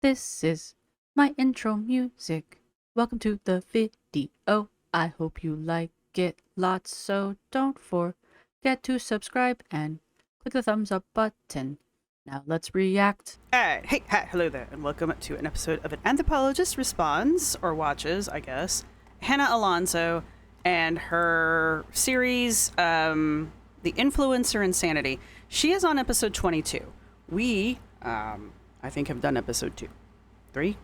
This is my intro music. Welcome to the video. I hope you like it lots, so don't forget to subscribe and click the thumbs up button. Now let's react. Hey, hello there, and welcome to an episode of An Anthropologist Responds, or Watches, I guess, Hannah Alonzo and her series, The Influencer Insanity. She is on episode 22. We, I think, have done episode 2. 3?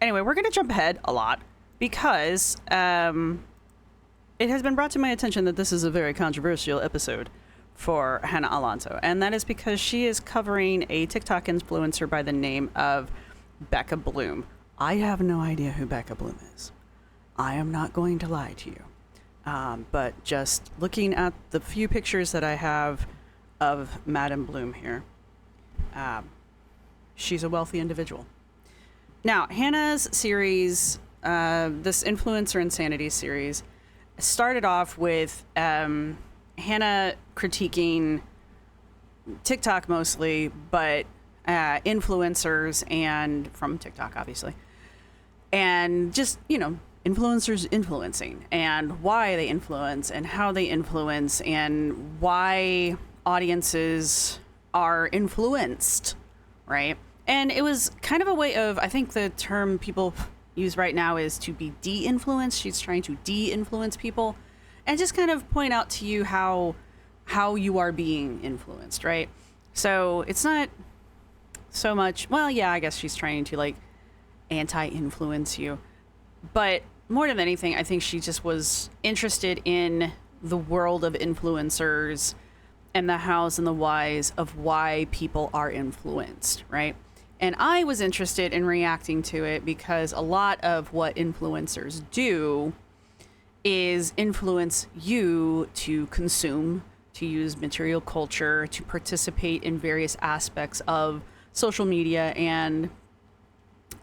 Anyway, we're going to jump ahead a lot because it has been brought to my attention that this is a very controversial episode for Hannah Alonzo, and that is because she is covering a TikTok influencer by the name of Becca Bloom. I have no idea who Becca Bloom is. I am not going to lie to you. But just looking at the few pictures that I have of Madame Bloom here, she's a wealthy individual. Now, Hannah's series, this Influencer Insanity series, started off with Hannah critiquing TikTok mostly, but influencers and from TikTok, obviously. And just, influencers influencing and why they influence and how they influence and why audiences are influenced, right? And it was kind of a way of, I think the term people use right now is to be de-influenced. She's trying to de-influence people and just kind of point out to you how you are being influenced, right? So it's not so much, well, yeah, I guess she's trying to anti-influence you. But more than anything, I think she just was interested in the world of influencers and the hows and the whys of why people are influenced, right? And I was interested in reacting to it because a lot of what influencers do is influence you to consume, to use material culture, to participate in various aspects of social media and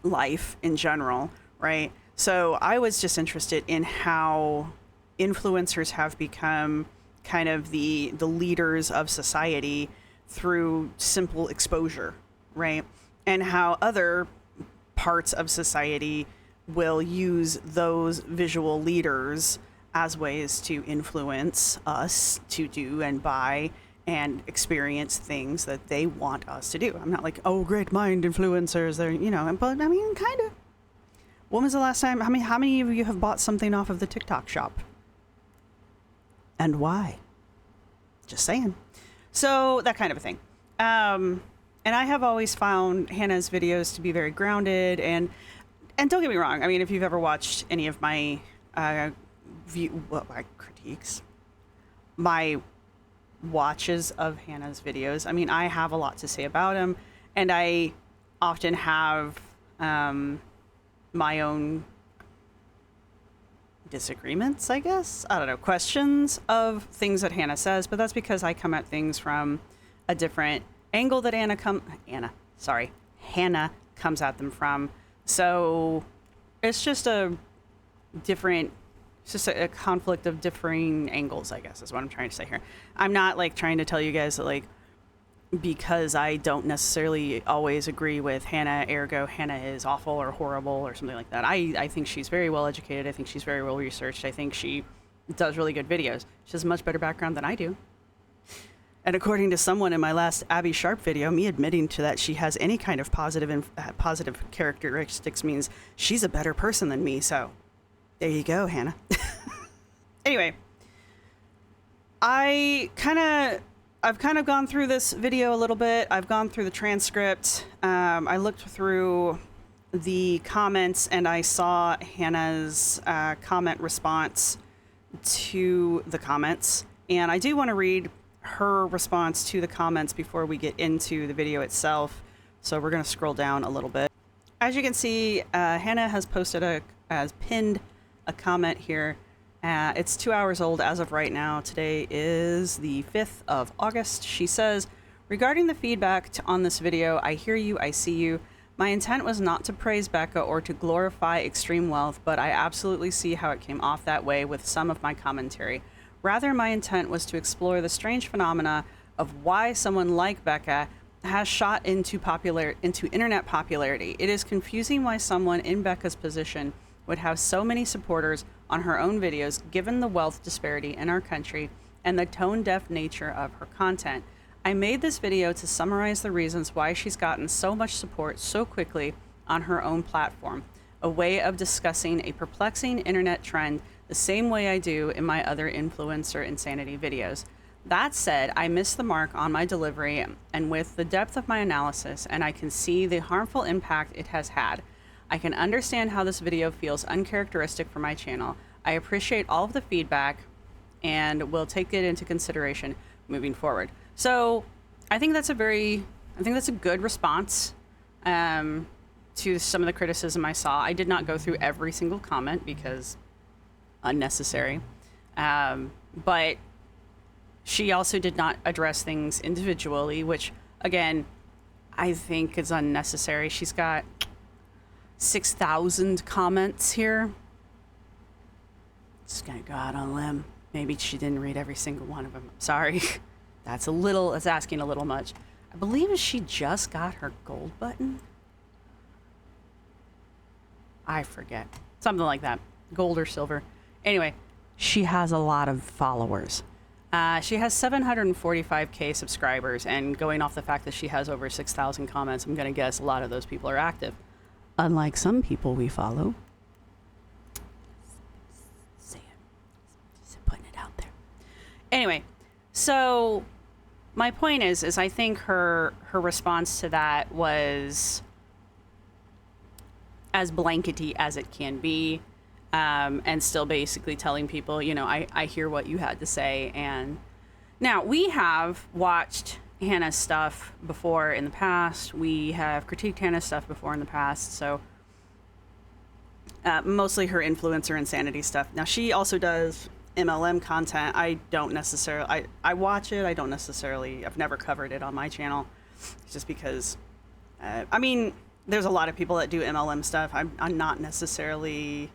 life in general, right? So I was just interested in how influencers have become kind of the leaders of society through simple exposure, right? And how other parts of society will use those visual leaders as ways to influence us to do and buy and experience things that they want us to do. I'm not like, oh, great mind influencers. They're, but I mean, kind of. When was the last time? How many of you have bought something off of the TikTok shop? And why? Just saying. So that kind of a thing. And I have always found Hannah's videos to be very grounded and don't get me wrong. I mean, if you've ever watched any of my my critiques, my watches of Hannah's videos, I mean, I have a lot to say about them, and I often have my own disagreements, I guess. I don't know, questions of things that Hannah says, but that's because I come at things from a different angle that Hannah comes at them from. So it's just a conflict of differing angles, I guess is what I'm trying to say here. I'm not trying to tell you guys that because I don't necessarily always agree with Hannah, ergo Hannah is awful or horrible or something like that. I think she's very well educated. I think she's very well researched. I think she does really good videos. She has a much better background than I do. And according to someone in my last Abby Sharp video, me admitting to that she has any kind of positive characteristics means she's a better person than me. So there you go, Hannah. Anyway, I've kind of gone through this video a little bit. I've gone through the transcript. I looked through the comments and I saw Hannah's comment response to the comments. And I do want to read her response to the comments before we get into the video itself. So we're going to scroll down a little bit. As you can see, Hannah has pinned a comment here. It's 2 hours old as of right now. Today is the 5th of August. She says, regarding the feedback on this video, I hear you, I see you. My intent was not to praise Becca or to glorify extreme wealth, but I absolutely see how it came off that way with some of my commentary. Rather, my intent was to explore the strange phenomena of why someone like Becca has shot into internet popularity. It is confusing why someone in Becca's position would have so many supporters on her own videos, given the wealth disparity in our country and the tone-deaf nature of her content. I made this video to summarize the reasons why she's gotten so much support so quickly on her own platform, a way of discussing a perplexing internet trend the same way I do in my other influencer insanity videos. That said, I missed the mark on my delivery and with the depth of my analysis, and I can see the harmful impact it has had. I can understand how this video feels uncharacteristic for my channel. I appreciate all of the feedback and will take it into consideration moving forward. So I think that's a good response to some of the criticism I saw. I did not go through every single comment because unnecessary. But she also did not address things individually, which, again, I think is unnecessary. She's got 6,000 comments here. Just gonna go out on a limb. Maybe she didn't read every single one of them. Sorry. That's asking a little much. I believe she just got her gold button. I forget. Something like that. Gold or silver. Anyway, she has a lot of followers. She has 745K subscribers, and going off the fact that she has over 6,000 comments, I'm going to guess a lot of those people are active. Unlike some people we follow. Say it. Just putting it out there. Anyway, so my point is I think her response to that was as blankety as it can be. And still basically telling people, you know, I hear what you had to say. And now we have watched Hannah's stuff before in the past. We have critiqued Hannah's stuff before in the past. So mostly her influencer insanity stuff. Now she also does MLM content. I don't necessarily, I watch it. I've never covered it on my channel just because, I mean, there's a lot of people that do MLM stuff. I'm not necessarily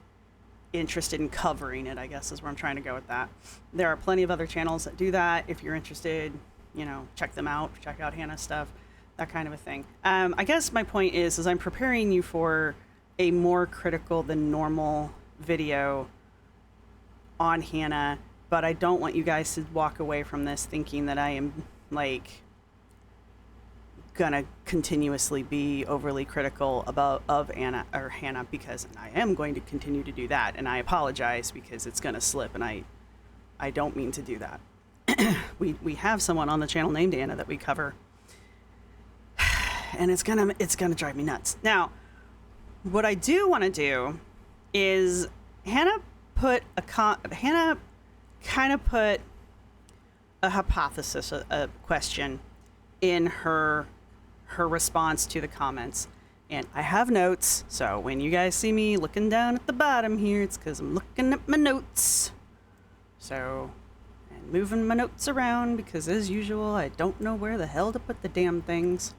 interested in covering it, I guess is where I'm trying to go with that. There are plenty of other channels that do that. If you're interested, you know, check them out. Check out Hannah's stuff, that kind of a thing. I guess my point is I'm preparing you for a more critical than normal video on Hannah, but I don't want you guys to walk away from this thinking that I am like gonna continuously be overly critical of Hannah, because I am going to continue to do that, and I apologize because it's gonna slip, and I don't mean to do that. we have someone on the channel named Anna that we cover, and it's gonna drive me nuts. Now, what I do want to do is Hannah kind of put a hypothesis, a question in her response to the comments. And I have notes, so when you guys see me looking down at the bottom here, it's because I'm looking at my notes. So, and moving my notes around because as usual, I don't know where the hell to put the damn things.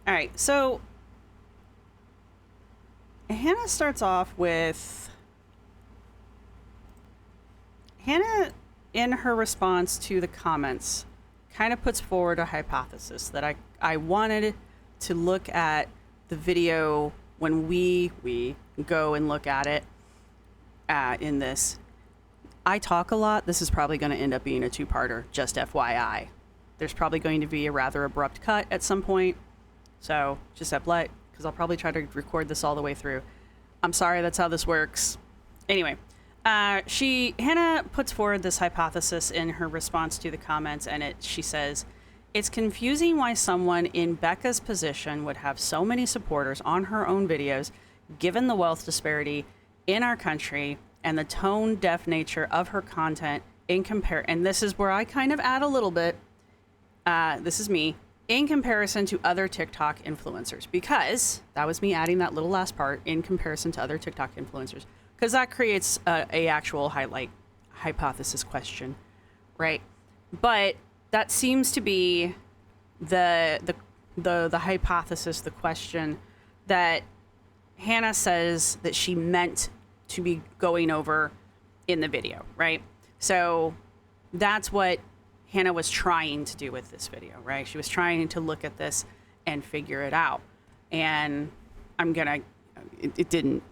All right, so Hannah starts off with, Hannah, in her response to the comments, kind of puts forward a hypothesis that I wanted to look at the video when we go and look at it in this. I talk a lot. This is probably going to end up being a two-parter, just FYI. There's probably going to be a rather abrupt cut at some point. So just because I'll probably try to record this all the way through. I'm sorry, that's how this works. Anyway, Hannah puts forward this hypothesis in her response to the comments, and she says, it's confusing why someone in Becca's position would have so many supporters on her own videos, given the wealth disparity in our country and the tone-deaf nature of her content and this is where I kind of add a little bit, this is me, in comparison to other TikTok influencers, because that was me adding that little last part, in comparison to other TikTok influencers, because that creates a actual hypothesis question, right? But that seems to be the hypothesis, the question that Hannah says that she meant to be going over in the video, right? So that's what Hannah was trying to do with this video, right? She was trying to look at this and figure it out. And it didn't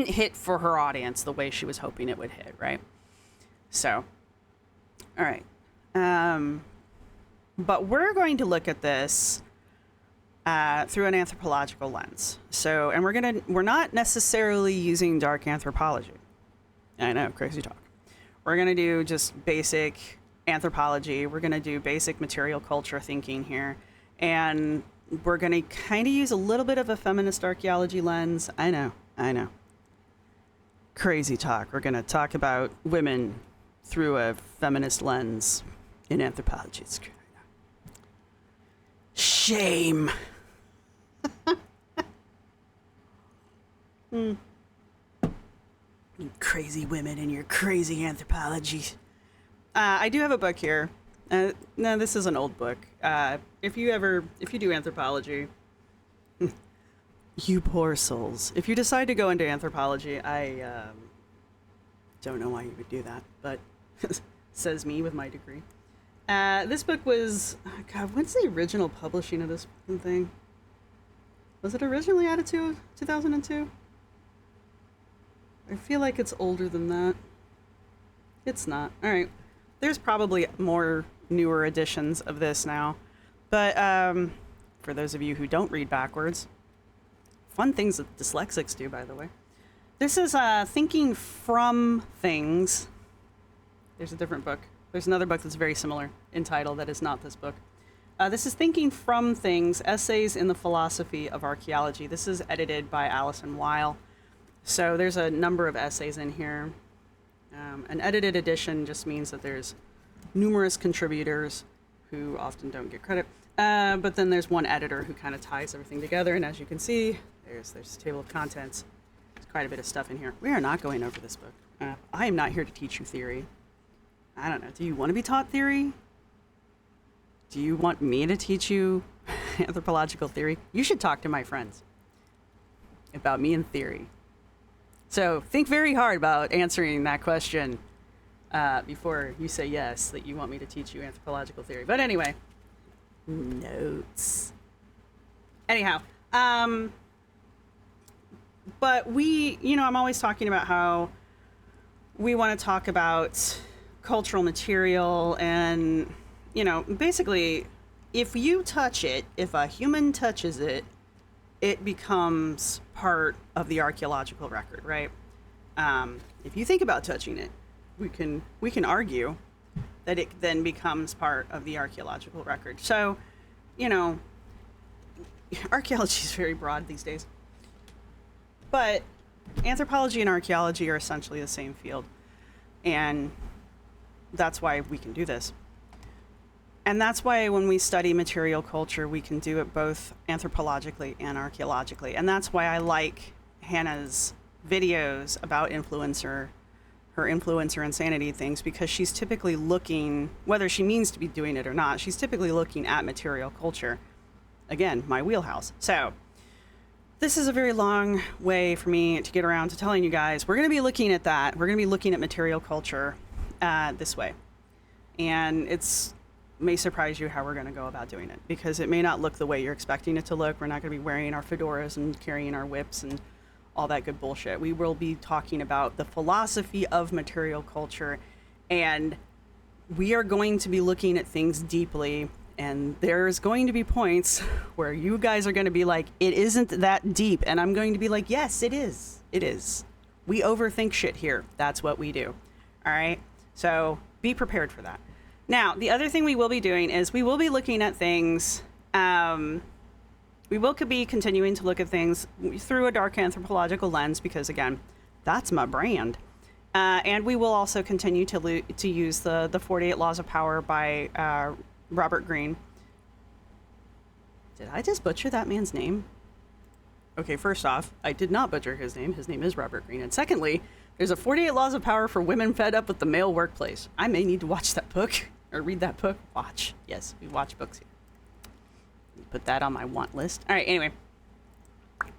hit for her audience the way she was hoping it would hit, right? So, all right. But we're going to look at this through an anthropological lens. So, and we're not necessarily using dark anthropology. I know, crazy talk. We're going to do just basic anthropology. We're going to do basic material culture thinking here. And we're going to kind of use a little bit of a feminist archaeology lens. I know. Crazy talk. We're going to talk about women through a feminist lens in anthropology. It's crazy. Shame. You crazy women and your crazy anthropology. I do have a book here. No, this is an old book. If you do anthropology, you poor souls. If you decide to go into anthropology, I don't know why you would do that, but says me with my degree. This book was, God, when's the original publishing of this thing? Was it originally added to 2002? I feel like it's older than that. It's not. All right. There's probably more newer editions of this now. But for those of you who don't read backwards, fun things that dyslexics do, by the way. This is Thinking from Things. There's a different book. There's another book that's very similar in title that is not this book. This is Thinking from Things, Essays in the Philosophy of Archaeology. This is edited by Alison Wylie. So there's a number of essays in here. An edited edition just means that there's numerous contributors who often don't get credit. But then there's one editor who kind of ties everything together. And as you can see, there's a table of contents. There's quite a bit of stuff in here. We are not going over this book. I am not here to teach you theory. I don't know. Do you want to be taught theory? Do you want me to teach you anthropological theory? You should talk to my friends about me and theory. So think very hard about answering that question before you say yes, that you want me to teach you anthropological theory. But anyway, notes. Anyhow, but I'm always talking about how we want to talk about cultural material and, basically, if you touch it, if a human touches it, it becomes part of the archaeological record, right? If you think about touching it, we can argue that it then becomes part of the archaeological record. So, archaeology is very broad these days. But anthropology and archaeology are essentially the same field. And that's why we can do this. And that's why when we study material culture, we can do it both anthropologically and archaeologically. And that's why I like Hannah's videos about her influencer insanity things, because she's typically looking, whether she means to be doing it or not, she's typically looking at material culture. Again, my wheelhouse. So this is a very long way for me to get around to telling you guys, we're going to be looking at that. We're going to be looking at material culture this way. And may surprise you how we're going to go about doing it, because it may not look the way you're expecting it to look. We're not going to be wearing our fedoras and carrying our whips and all that good bullshit. We will be talking about the philosophy of material culture, and we are going to be looking at things deeply, and there's going to be points where you guys are going to be like, it isn't that deep, and I'm going to be like, yes, it is. It is. We overthink shit here. That's what we do. All right? So be prepared for that. Now, the other thing we will be doing is we will be looking at things, we will be continuing to look at things through a dark anthropological lens, because, again, that's my brand. And we will also continue to use the 48 Laws of Power by Robert Greene. Did I just butcher that man's name? Okay, first off, I did not butcher his name. His name is Robert Greene. And secondly, there's a 48 Laws of Power for women fed up with the male workplace. I may need to watch that book. Or read that book. Watch. Yes, we watch books here. Put that on my want list. All right, anyway. All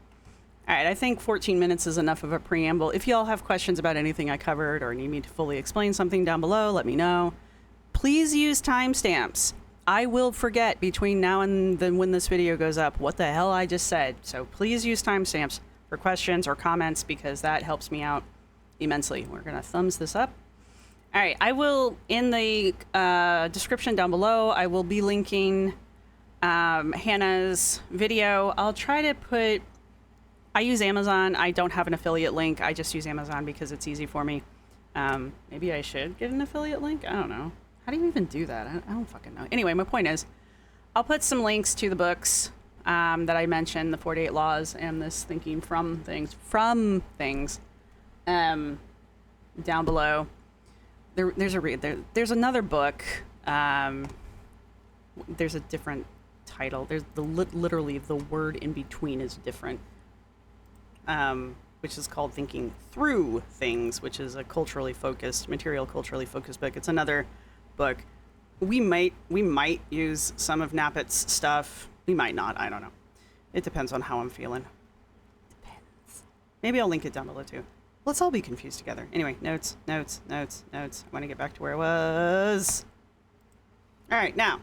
right, I think 14 minutes is enough of a preamble. If y'all have questions about anything I covered or need me to fully explain something down below, let me know. please use timestamps. I will forget between now and then when this video goes up what the hell I just said. So please use timestamps for questions or comments because that helps me out immensely. We're going to thumbs this up. All right, I will, in the description down below, I will be linking Hannah's video. I'll try to put, I use Amazon. I don't have an affiliate link. I just use Amazon because it's easy for me. Maybe I should get an affiliate link. I don't know. How do you even do that? I don't fucking know. Anyway, my point is, I'll put some links to the books that I mentioned, the 48 Laws and this Thinking from Things, down below. There's another book. There's a different title. There's literally the word in between is different. Which is called Thinking Through Things, which is a culturally focused book. It's another book. We might use some of Nappett's stuff. We might not. I don't know. It depends on how I'm feeling. Depends. Maybe I'll link it down below too. Let's all be confused together. Anyway, notes. I want to get back to where I was. All right, now,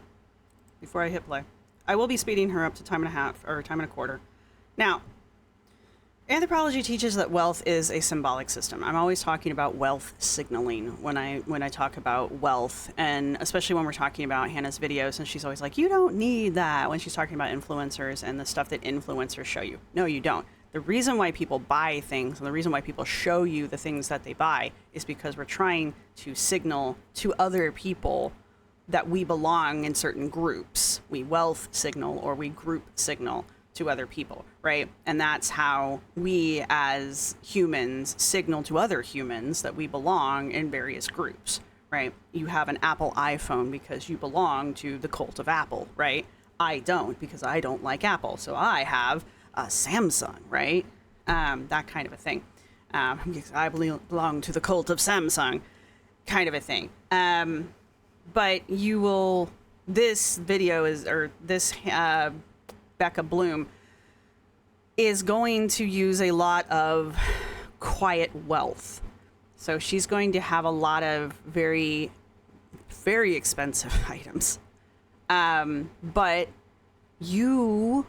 before I hit play, I will be speeding her up to time and a half or time and a quarter. Now, anthropology teaches that wealth is a symbolic system. I'm always talking about wealth signaling when I talk about wealth, and especially when we're talking about Hannah's videos, and she's always like, you don't need that when she's talking about influencers and the stuff that influencers show you. No, you don't. The reason why people buy things and the reason why people show you the things that they buy is because we're trying to signal to other people that we belong in certain groups. We wealth signal or we group signal to other people, right? And that's how we as humans signal to other humans that we belong in various groups, right? You have an Apple iPhone because you belong to the cult of Apple, right? I don't because I don't like Apple. So I have a Samsung, right? That kind of a thing. Because I belong to the cult of Samsung kind of a thing. But you will, this video is, or this, Becca Bloom is going to use a lot of quiet wealth. So she's going to have a lot of very, very expensive items. But you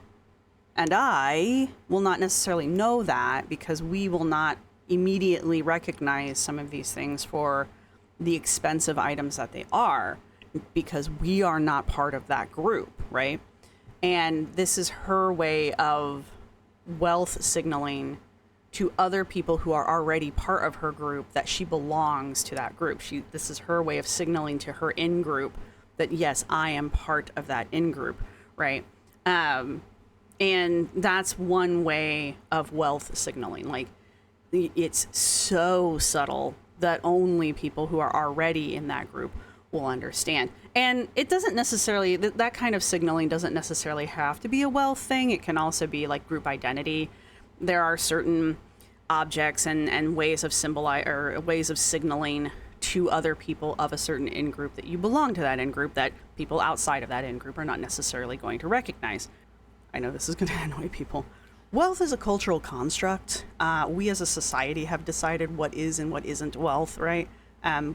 and I will not necessarily know that because we will not immediately recognize some of these things for the expensive items that they are because we are not part of that group, right? And this is her way of wealth signaling to other people who are already part of her group that she belongs to that group. This is her way of signaling to her in-group that, yes, I am part of that in-group, right? And that's one way of wealth signaling. Like, it's so subtle that only people who are already in that group will understand. And it doesn't necessarily, that kind of signaling doesn't necessarily have to be a wealth thing. It can also be like group identity. There are certain objects and ways of ways of signaling to other people of a certain in-group that you belong to that in-group that people outside of that in-group are not necessarily going to recognize. I know this is going to annoy people. Wealth is a cultural construct. We as a society have decided what is and what isn't wealth, right?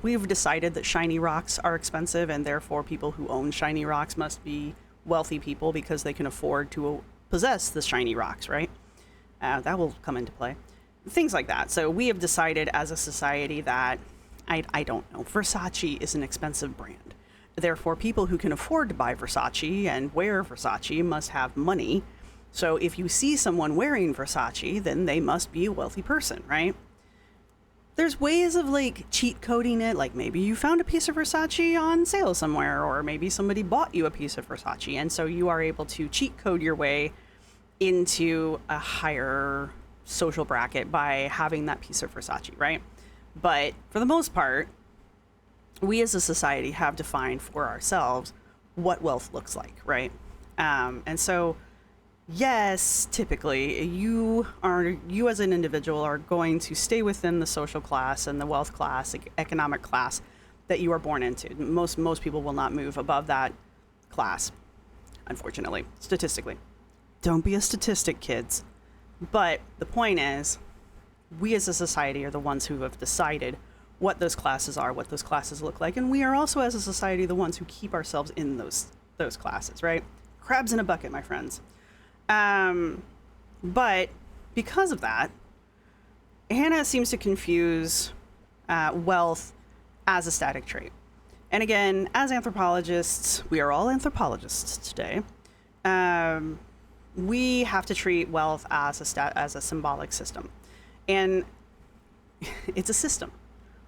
We've decided that shiny rocks are expensive and therefore people who own shiny rocks must be wealthy people because they can afford to possess the shiny rocks, right? That will come into play. Things like that. So we have decided as a society that, I don't know, Versace is an expensive brand. Therefore, people who can afford to buy Versace and wear Versace must have money. So if you see someone wearing Versace, then they must be a wealthy person, right? There's ways of like cheat coding it. Like maybe you found a piece of Versace on sale somewhere, or maybe somebody bought you a piece of Versace. And so you are able to cheat code your way into a higher social bracket by having that piece of Versace, right? But for the most part, we as a society have defined for ourselves what wealth looks like, right? And so, yes, typically you as an individual are going to stay within the social class and the wealth class, economic class that you are born into. Most people will not move above that class, unfortunately, statistically. Don't be a statistic, kids. But the point is, we as a society are the ones who have decided what those classes are, what those classes look like. And we are also, as a society, the ones who keep ourselves in those classes, right? Crabs in a bucket, my friends. But because of that, Hannah seems to confuse wealth as a static trait. And again, as anthropologists, we are all anthropologists today. We have to treat wealth as a symbolic system. And it's a system,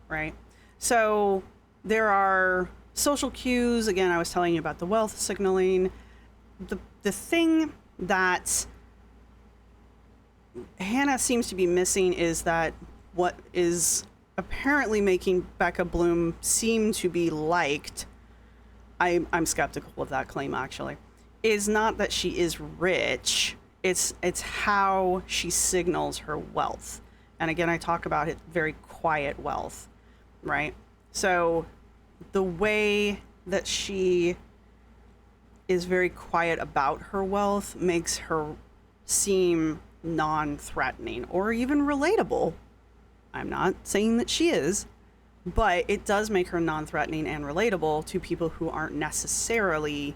right? So there are social cues. Again, I was telling you about the wealth signaling. The thing that Hannah seems to be missing is that what is apparently making Becca Bloom seem to be liked, I'm skeptical of that claim actually, is not that she is rich. It's how she signals her wealth. And again, I talk about it, very quiet wealth, right? So the way that she is very quiet about her wealth makes her seem non-threatening or even relatable. I'm not saying that she is, but it does make her non-threatening and relatable to people who aren't necessarily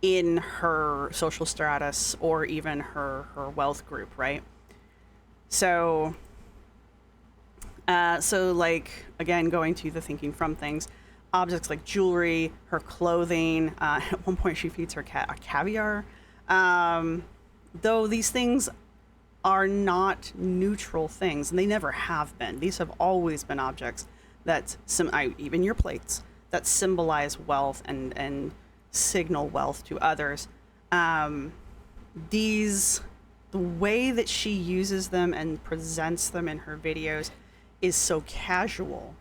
in her social stratus or even her wealth group, right? So like, again, going to the thinking from things, objects like jewelry, her clothing, at one point she feeds her cat a caviar. Though these things are not neutral things, and they never have been. These have always been objects that, even your plates, that symbolize wealth and signal wealth to others. The way that she uses them and presents them in her videos is so casual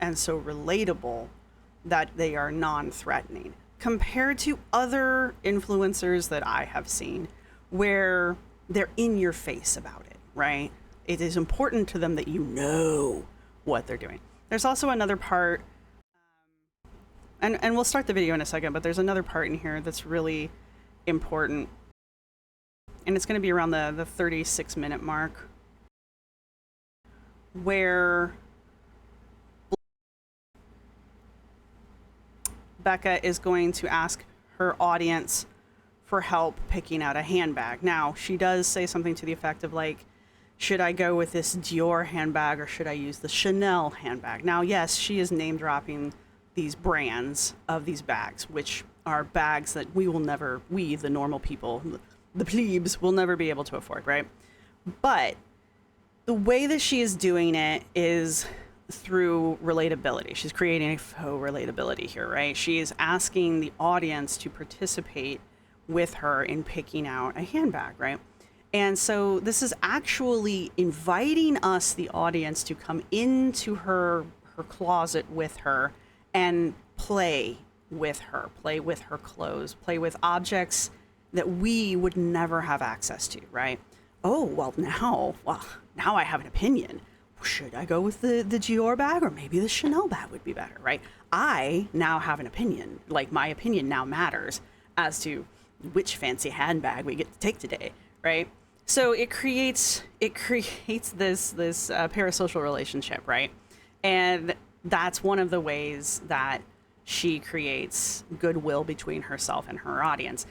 and so relatable that they are non-threatening compared to other influencers that I have seen where they're in your face about it, right? It is important to them that you know what they're doing. There's also another part, and we'll start the video in a second, but there's another part in here that's really important. And it's going to be around the 36-minute mark, where Becca is going to ask her audience for help picking out a handbag. Now, she does say something to the effect of like, should I go with this Dior handbag or should I use the Chanel handbag? Now, yes, she is name dropping these brands of these bags, which are bags that we, the normal people, the plebes, will never be able to afford, right? But the way that she is doing it is through relatability. She's creating a faux relatability here, right? She is asking the audience to participate with her in picking out a handbag, right? And so this is actually inviting us, the audience, to come into her closet with her and play with her clothes, play with objects that we would never have access to, right? Oh, well, now I have an opinion. Should I go with the Dior bag or maybe the Chanel bag would be better, right? I now have an opinion. Like, my opinion now matters as to which fancy handbag we get to take today, right? So it creates this parasocial relationship, right? And that's one of the ways that she creates goodwill between herself and her audience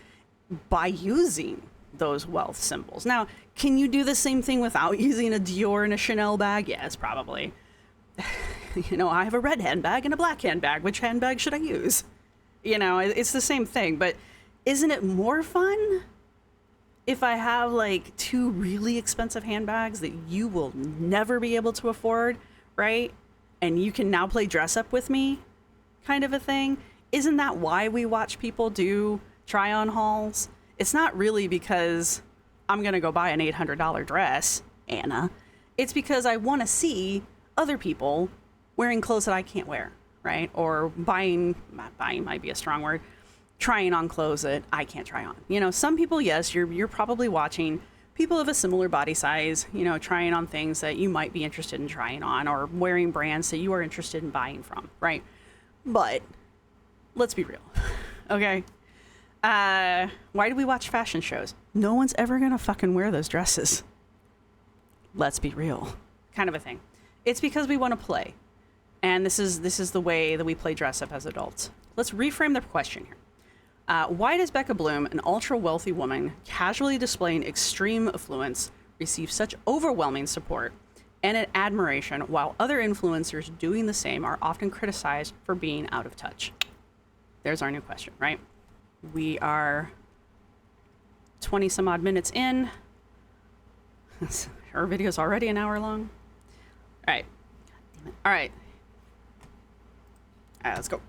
by using those wealth symbols. Now, can you do the same thing without using a Dior and a Chanel bag? Yes, probably. You know, I have a red handbag and a black handbag. Which handbag should I use? You know, it's the same thing, but isn't it more fun if I have like two really expensive handbags that you will never be able to afford, right? And you can now play dress up with me, kind of a thing? Isn't that why we watch people do try on hauls? It's not really because I'm going to go buy an $800 dress, Anna. It's because I want to see other people wearing clothes that I can't wear, right? Or not buying might be a strong word, trying on clothes that I can't try on. You know, some people, yes, you're probably watching people of a similar body size, you know, trying on things that you might be interested in trying on or wearing brands that you are interested in buying from, right? But let's be real, okay? Why do we watch fashion shows? No one's ever gonna fucking wear those dresses. Let's be real, kind of a thing. It's because we want to play. And this is the way that we play dress up as adults. Let's reframe the question here. Why does Becca Bloom, an ultra-wealthy woman casually displaying extreme affluence, receive such overwhelming support and admiration, while other influencers doing the same are often criticized for being out of touch? There's our new question, right? We are 20 some odd minutes in. Our video's already an hour long. All right. All right. All right, let's go.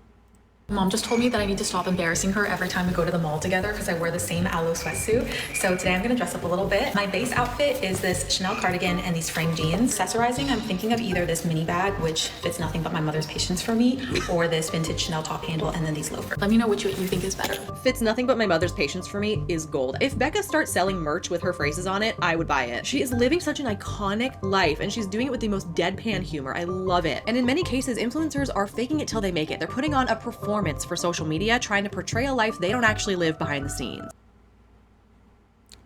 Mom just told me that I need to stop embarrassing her every time we go to the mall together because I wear the same aloe sweatsuit. So today I'm gonna dress up a little bit. My base outfit is this Chanel cardigan and these frame jeans. Accessorizing, I'm thinking of either this mini bag, which fits nothing but my mother's patience for me, or this vintage Chanel top handle and then these loafers. Let me know which you think is better. Fits nothing but my mother's patience for me is gold. If Becca starts selling merch with her phrases on it, I would buy it. She is living such an iconic life and she's doing it with the most deadpan humor. I love it. And in many cases, influencers are faking it till they make it. They're putting on a performance for social media, trying to portray a life they don't actually live behind the scenes.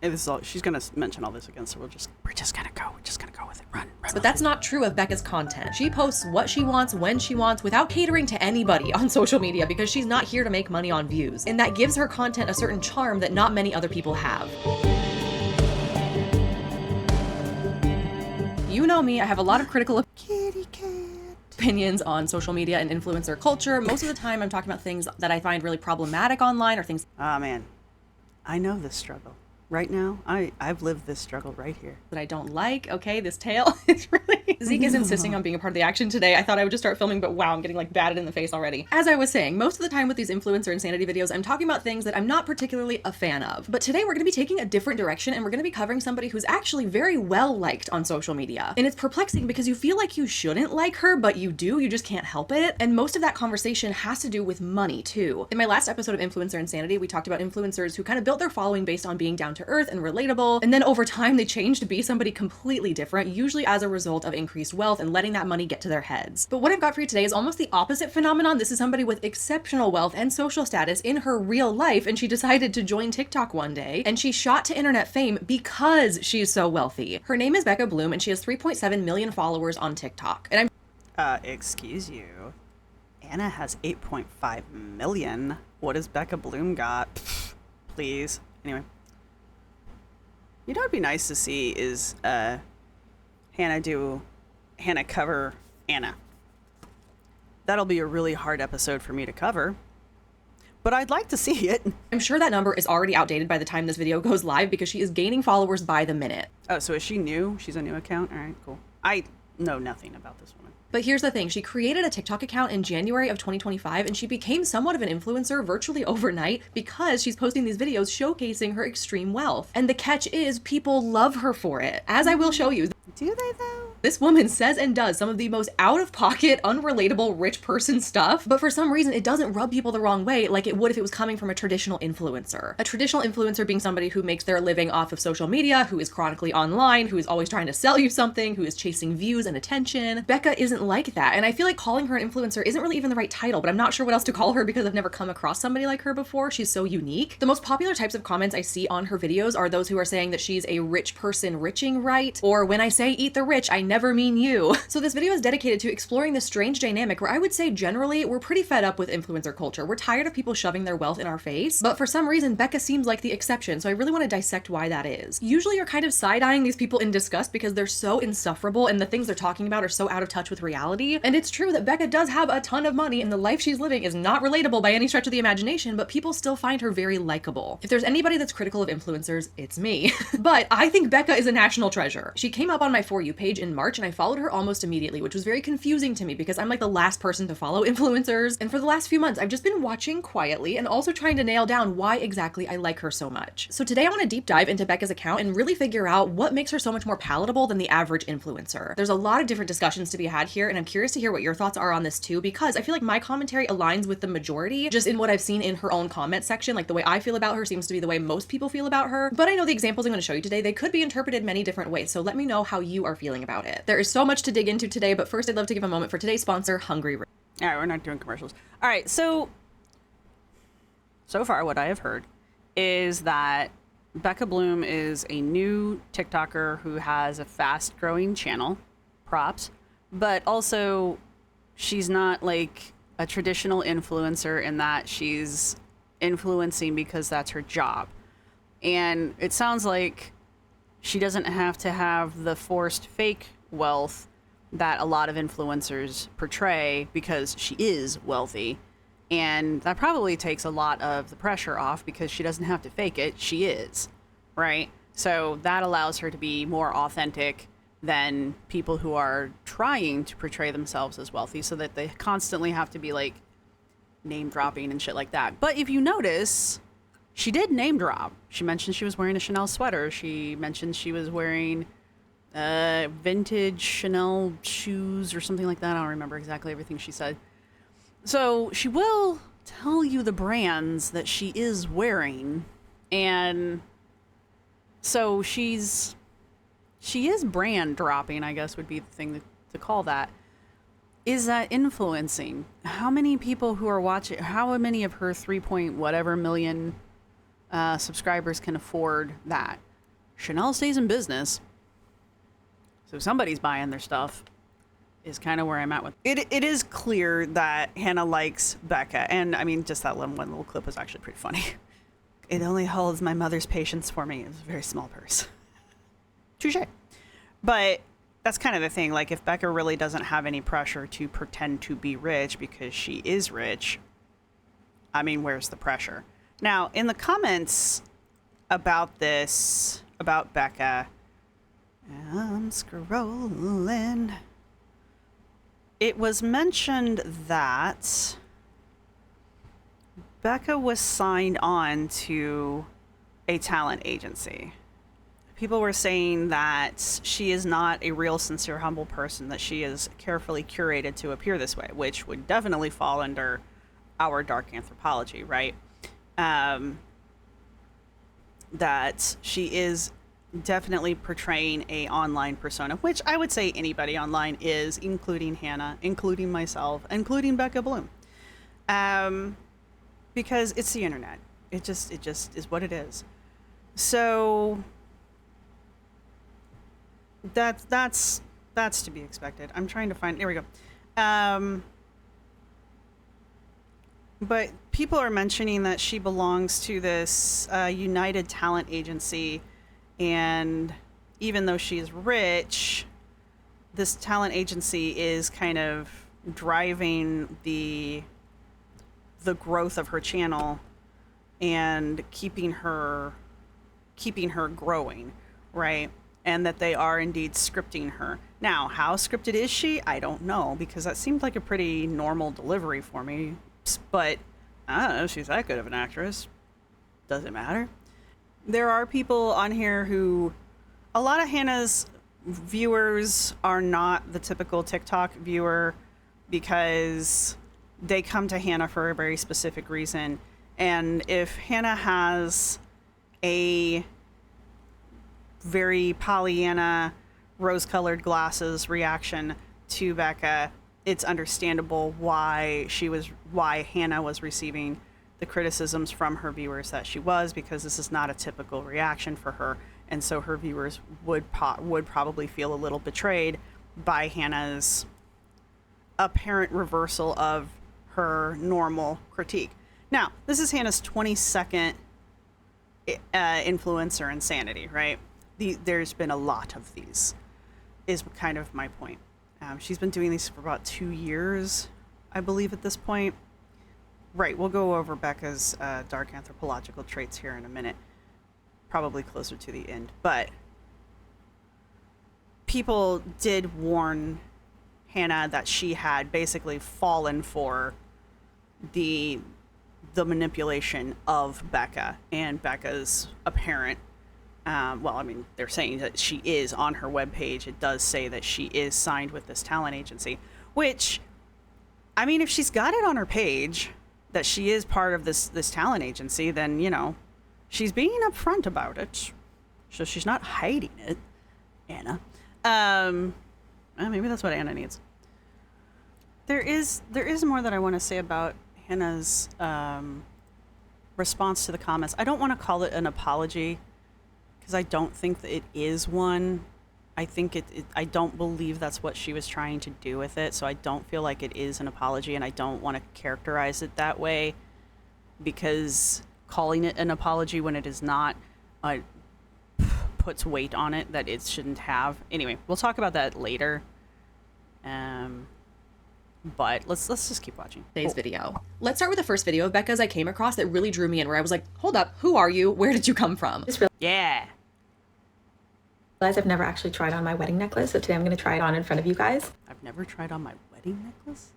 And this is all, she's gonna mention all this again, so we're just gonna go with it. Run. But that's not true of Becca's content. She posts what she wants, when she wants, without catering to anybody on social media because she's not here to make money on views. And that gives her content a certain charm that not many other people have. You know me, I have a lot of critical opinions on social media and influencer culture. Most of the time I'm talking about things that I find really problematic online or things Ah, man. I know this struggle. Right now, I've lived this struggle right here. that I don't like. Okay, this tail is really... Zeke is insisting on being a part of the action today. I thought I would just start filming, but wow, I'm getting like batted in the face already. As I was saying, most of the time with these influencer insanity videos, I'm talking about things that I'm not particularly a fan of. But today we're gonna be taking a different direction and we're gonna be covering somebody who's actually very well liked on social media. And it's perplexing because you feel like you shouldn't like her, but you do, you just can't help it. And most of that conversation has to do with money too. In my last episode of Influencer Insanity, we talked about influencers who kind of built their following based on being down to earth and relatable. And then over time, they changed to be somebody completely different, usually as a result of increased wealth and letting that money get to their heads. But what I've got for you today is almost the opposite phenomenon. This is somebody with exceptional wealth and social status in her real life, and she decided to join TikTok one day, and she shot to internet fame because she's so wealthy. Her name is Becca Bloom, and she has 3.7 million followers on TikTok. And Excuse you. Anna has 8.5 million. What does Becca Bloom got? Pfft, please. Anyway. You know what would be nice to see is Hannah cover Anna. That'll be a really hard episode for me to cover, but I'd like to see it. I'm sure that number is already outdated by the time this video goes live because she is gaining followers by the minute. Oh, so is she new? She's a new account? All right, cool. I know nothing about this woman. But here's the thing, she created a TikTok account in January of 2025 and she became somewhat of an influencer virtually overnight because she's posting these videos showcasing her extreme wealth. And the catch is people love her for it, as I will show you. Do they though? This woman says and does some of the most out-of-pocket, unrelatable rich person stuff, but for some reason it doesn't rub people the wrong way like it would if it was coming from a traditional influencer. A traditional influencer being somebody who makes their living off of social media, who is chronically online, who is always trying to sell you something, who is chasing views and attention. Becca isn't like that, and I feel like calling her an influencer isn't really even the right title, but I'm not sure what else to call her because I've never come across somebody like her before. She's so unique. The most popular types of comments I see on her videos are those who are saying that she's a rich person riching right, or when I say eat the rich, I never mean you. So this video is dedicated to exploring this strange dynamic where I would say generally we're pretty fed up with influencer culture. We're tired of people shoving their wealth in our face, but for some reason Becca seems like the exception, so I really want to dissect why that is. Usually you're kind of side-eyeing these people in disgust because they're so insufferable and the things they're talking about are so out of touch with reality. And it's true that Becca does have a ton of money and the life she's living is not relatable by any stretch of the imagination, but people still find her very likable. If there's anybody that's critical of influencers, it's me. But I think Becca is a national treasure. She came up on my For You page in March and I followed her almost immediately, which was very confusing to me because I'm like the last person to follow influencers. And for the last few months, I've just been watching quietly and also trying to nail down why exactly I like her so much. So today I want to deep dive into Becca's account and really figure out what makes her so much more palatable than the average influencer. There's a lot of different discussions to be had here, and I'm curious to hear what your thoughts are on this too, because I feel like my commentary aligns with the majority just in what I've seen in her own comment section. Like the way I feel about her seems to be the way most people feel about her. But I know the examples I'm going to show you today, they could be interpreted many different ways. So let me know how you are feeling about it. There is so much to dig into today, but first I'd love to give a moment for today's sponsor, Hungry. All right, we're not doing commercials. All right, so far what I have heard is that Becca Bloom is a new TikToker who has a fast growing channel, props, but also she's not like a traditional influencer in that she's influencing because that's her job. And it sounds like she doesn't have to have the forced fake wealth that a lot of influencers portray because she is wealthy. And that probably takes a lot of the pressure off because she doesn't have to fake it. She is, right? So that allows her to be more authentic than people who are trying to portray themselves as wealthy, so that they constantly have to be like name dropping and shit like that. But if you notice, she did name drop. She mentioned she was wearing a Chanel sweater. She mentioned she was wearing vintage Chanel shoes or something like that. I don't remember exactly everything she said. So she will tell you the brands that she is wearing. And so she is brand dropping, I guess would be the thing to call that. Is that influencing? How many people who are watching, how many of her 3 point whatever million subscribers can afford that? Chanel stays in business. So somebody's buying their stuff is kind of where I'm at with it. It is clear that Hannah likes Becca. And I mean, just that one little clip was actually pretty funny. It only holds my mother's patience for me. It's a very small purse. Touche. But that's kind of the thing. Like, if Becca really doesn't have any pressure to pretend to be rich because she is rich, I mean, where's the pressure? Now, in the comments about this, about Becca, I'm scrolling. It was mentioned that Becca was signed on to a talent agency. People were saying that she is not a real, sincere, humble person, that she is carefully curated to appear this way, which would definitely fall under our dark anthropology, right? That she is definitely portraying a online persona, which I would say anybody online is, including Hannah, including myself, including Becca Bloom. Because it's the internet. It just is what it is. So that's to be expected. I'm trying to find, there we go. But people are mentioning that she belongs to this United Talent Agency, and even though she's rich, this talent agency is kind of driving the growth of her channel and keeping her growing, right? And that they are indeed scripting her. Now, how scripted is she? I don't know, because that seemed like a pretty normal delivery for me. But I don't know if she's that good of an actress. Does it matter? There are people on here who, a lot of Hannah's viewers are not the typical TikTok viewer, because they come to Hannah for a very specific reason. And if Hannah has a very Pollyanna, rose-colored glasses reaction to Becca, it's understandable why Hannah was receiving the criticisms from her viewers that she was, because this is not a typical reaction for her. And so her viewers would probably feel a little betrayed by Hannah's apparent reversal of her normal critique. Now, this is Hannah's 22nd influencer insanity, right? There's been a lot of these, is kind of my point. She's been doing these for about 2 years, I believe, at this point. Right, we'll go over Becca's dark anthropological traits here in a minute, probably closer to the end. But people did warn Hannah that she had basically fallen for the manipulation of Becca and Becca's apparent, well, I mean, they're saying that she is on her webpage. It does say that she is signed with this talent agency, which, I mean, if she's got it on her page that she is part of this talent agency, then, you know, she's being upfront about it. So she's not hiding it, Anna. Maybe that's what Anna needs. There is more that I want to say about Hannah's response to the comments. I don't want to call it an apology, because I don't think that it is one. I think I don't believe that's what she was trying to do with it. So I don't feel like it is an apology, and I don't want to characterize it that way, because calling it an apology when it is not puts weight on it that it shouldn't have. Anyway, we'll talk about that later. But let's just keep watching. Today's video. Let's start with the first video of Becca's I came across that really drew me in, where I was like, hold up, who are you? Where did you come from? Yeah. I've never actually tried on my wedding necklace, so today I'm going to try it on in front of you guys. I've never tried on my wedding necklace?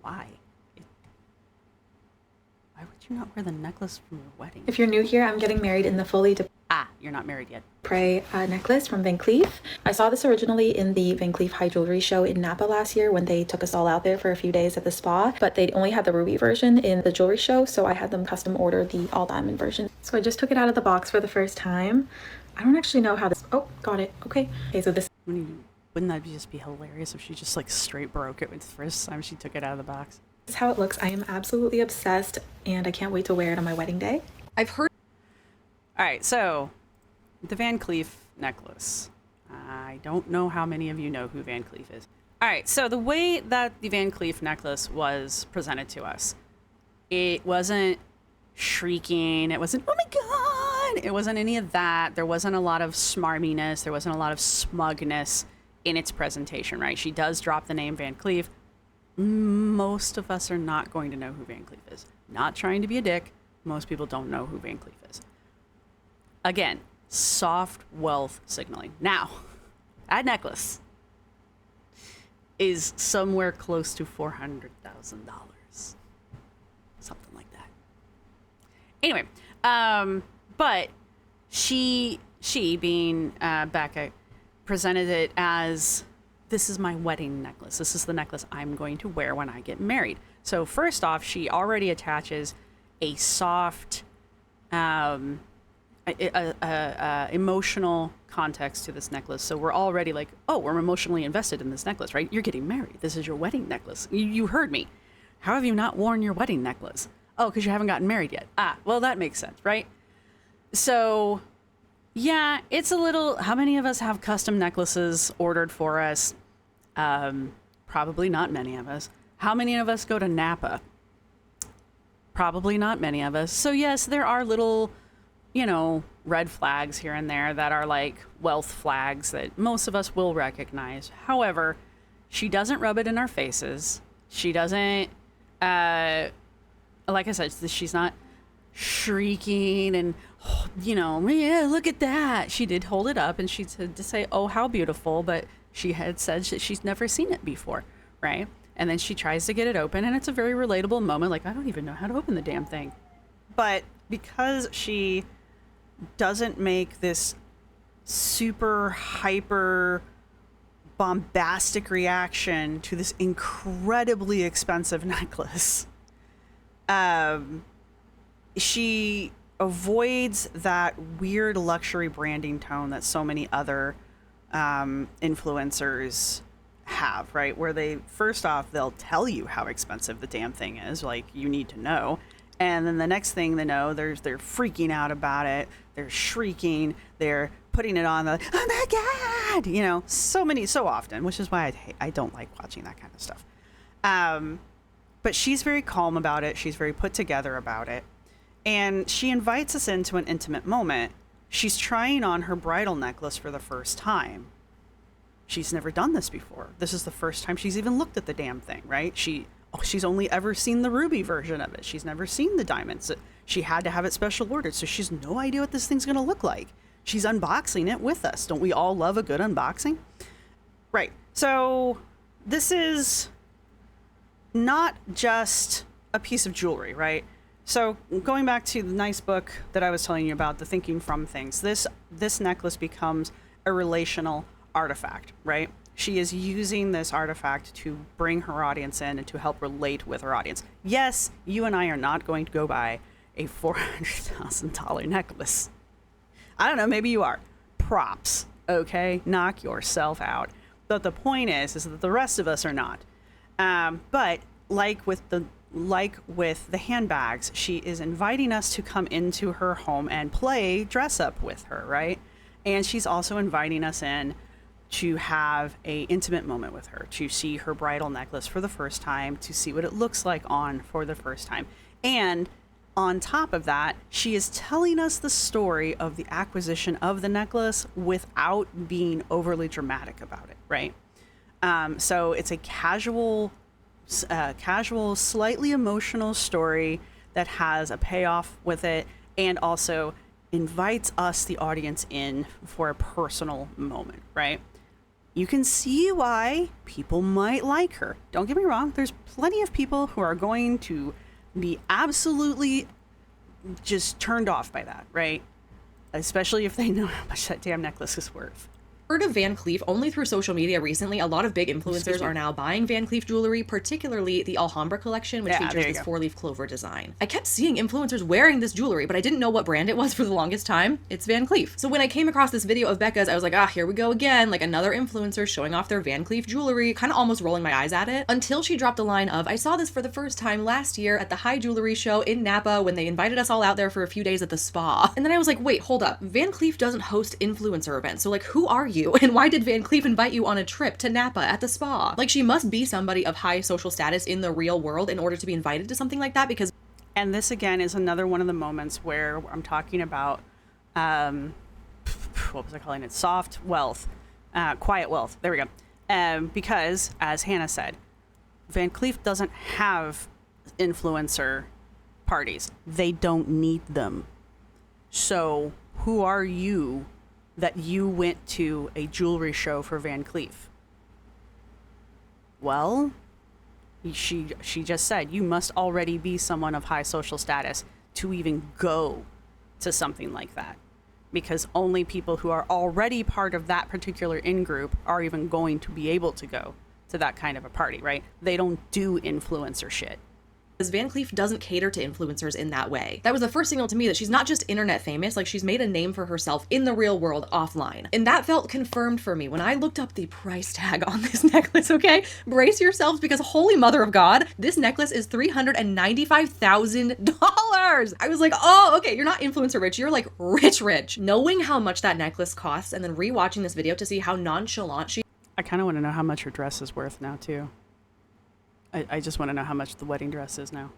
Why? Why would you not wear the necklace from your wedding? If you're new here, I'm getting married in the Fully de You're not married yet. Prey necklace from Van Cleef. I saw this originally in the Van Cleef High Jewelry Show in Napa last year when they took us all out there for a few days at the spa, but they only had the ruby version in the jewelry show, so I had them custom order the all diamond version. So I just took it out of the box for the first time. I don't actually know how this, oh, got it, okay. Okay, so this Wouldn't that just be hilarious if she just like straight broke it with the first time she took it out of the box? is how it looks. I am absolutely obsessed, and I can't wait to wear it on my wedding day. I've heard. All right, so the Van Cleef necklace. I don't know how many of you know who Van Cleef is. All right, so the way that the Van Cleef necklace was presented to us, it wasn't shrieking. It wasn't, oh my God. It wasn't any of that. There wasn't a lot of smarminess. There wasn't a lot of smugness in its presentation, right? She does drop the name Van Cleef. Most of us are not going to know who Van Cleef is. Not trying to be a dick. Most people don't know who Van Cleef is. Again, soft wealth signaling. Now, that necklace is somewhere close to $400,000. Something like that. Anyway, but she being Becca, presented it as, this is my wedding necklace. This is the necklace I'm going to wear when I get married. So first off, she already attaches a soft, emotional context to this necklace. So we're already like, oh, we're emotionally invested in this necklace, right? You're getting married. This is your wedding necklace. You heard me. How have you not worn your wedding necklace? Oh, because you haven't gotten married yet. Well, that makes sense, right? So yeah, it's a little, how many of us have custom necklaces ordered for us? Probably not many of us. How many of us go to Napa? Probably not many of us. So yes, there are little, red flags here and there that are like wealth flags that most of us will recognize. However, she doesn't rub it in our faces. She doesn't, like I said, she's not shrieking and, yeah, look at that. She did hold it up and she said to say, oh, how beautiful. But she had said that she's never seen it before, right? And then she tries to get it open, and it's a very relatable moment. Like, I don't even know how to open the damn thing. But because she doesn't make this super hyper bombastic reaction to this incredibly expensive necklace, she avoids that weird luxury branding tone that so many other influencers have, right? Where they, first off, they'll tell you how expensive the damn thing is, like, you need to know. And then the next thing they know, they're freaking out about it. They're shrieking. They're putting it on the, oh my God, so often, which is why I don't like watching that kind of stuff. But she's very calm about it. She's very put together about it. And she invites us into an intimate moment. She's trying on her bridal necklace for the first time. She's never done this before. This is the first time she's even looked at the damn thing, right? She's only ever seen the ruby version of it. She's never seen the diamonds. She had to have it special ordered, so she's no idea what this thing's going to look like. She's unboxing it with us. Don't we all love a good unboxing? Right. So this is not just a piece of jewelry, right? So going back to the nice book that I was telling you about, the Thinking From Things, this necklace becomes a relational artifact, right? She is using this artifact to bring her audience in and to help relate with her audience. Yes, you and I are not going to go buy a $400,000 necklace. I don't know, maybe you are. Props, okay? Knock yourself out. But the point is that the rest of us are not. But like with the handbags, she is inviting us to come into her home and play dress up with her, right? And she's also inviting us in to have a intimate moment with her, to see her bridal necklace for the first time, to see what it looks like on for the first time. And on top of that, she is telling us the story of the acquisition of the necklace without being overly dramatic about it, right? So it's a casual, slightly emotional story that has a payoff with it, and also invites us, the audience, in for a personal moment, right? You can see why people might like her. Don't get me wrong, there's plenty of people who are going to be absolutely just turned off by that, right? Especially if they know how much that damn necklace is worth. Heard of Van Cleef only through social media recently. A lot of big influencers are now buying Van Cleef jewelry, particularly the Alhambra collection, which features this 4-leaf clover design. I kept seeing influencers wearing this jewelry, but I didn't know what brand it was for the longest time. It's Van Cleef. So when I came across this video of Becca's, I was like, here we go again, like another influencer showing off their Van Cleef jewelry, kind of almost rolling my eyes at it, until she dropped a line of, I saw this for the first time last year at the High Jewelry Show in Napa when they invited us all out there for a few days at the spa. And then I was like, wait, hold up. Van Cleef doesn't host influencer events, so like, who are you? And why did Van Cleef invite you on a trip to Napa at the spa? Like, she must be somebody of high social status in the real world in order to be invited to something like that, because... And this, again, is another one of the moments where I'm talking about, what was I calling it? Soft wealth, quiet wealth. There we go. Because, as Hannah said, Van Cleef doesn't have influencer parties. They don't need them. So who are you that you went to a jewelry show for Van Cleef? Well, she just said you must already be someone of high social status to even go to something like that, because only people who are already part of that particular in-group are even going to be able to go to that kind of a party, right? They don't do influencer shit. Because Van Cleef doesn't cater to influencers in that way. That was the first signal to me that she's not just internet famous, like she's made a name for herself in the real world offline. And that felt confirmed for me when I looked up the price tag on this necklace, okay? Brace yourselves, because holy mother of God, this necklace is $395,000. I was like, oh, okay, you're not influencer rich, you're like rich. Knowing how much that necklace costs and then rewatching this video to see how nonchalant she... I kind of want to know how much her dress is worth now too. I just want to know how much the wedding dress is now.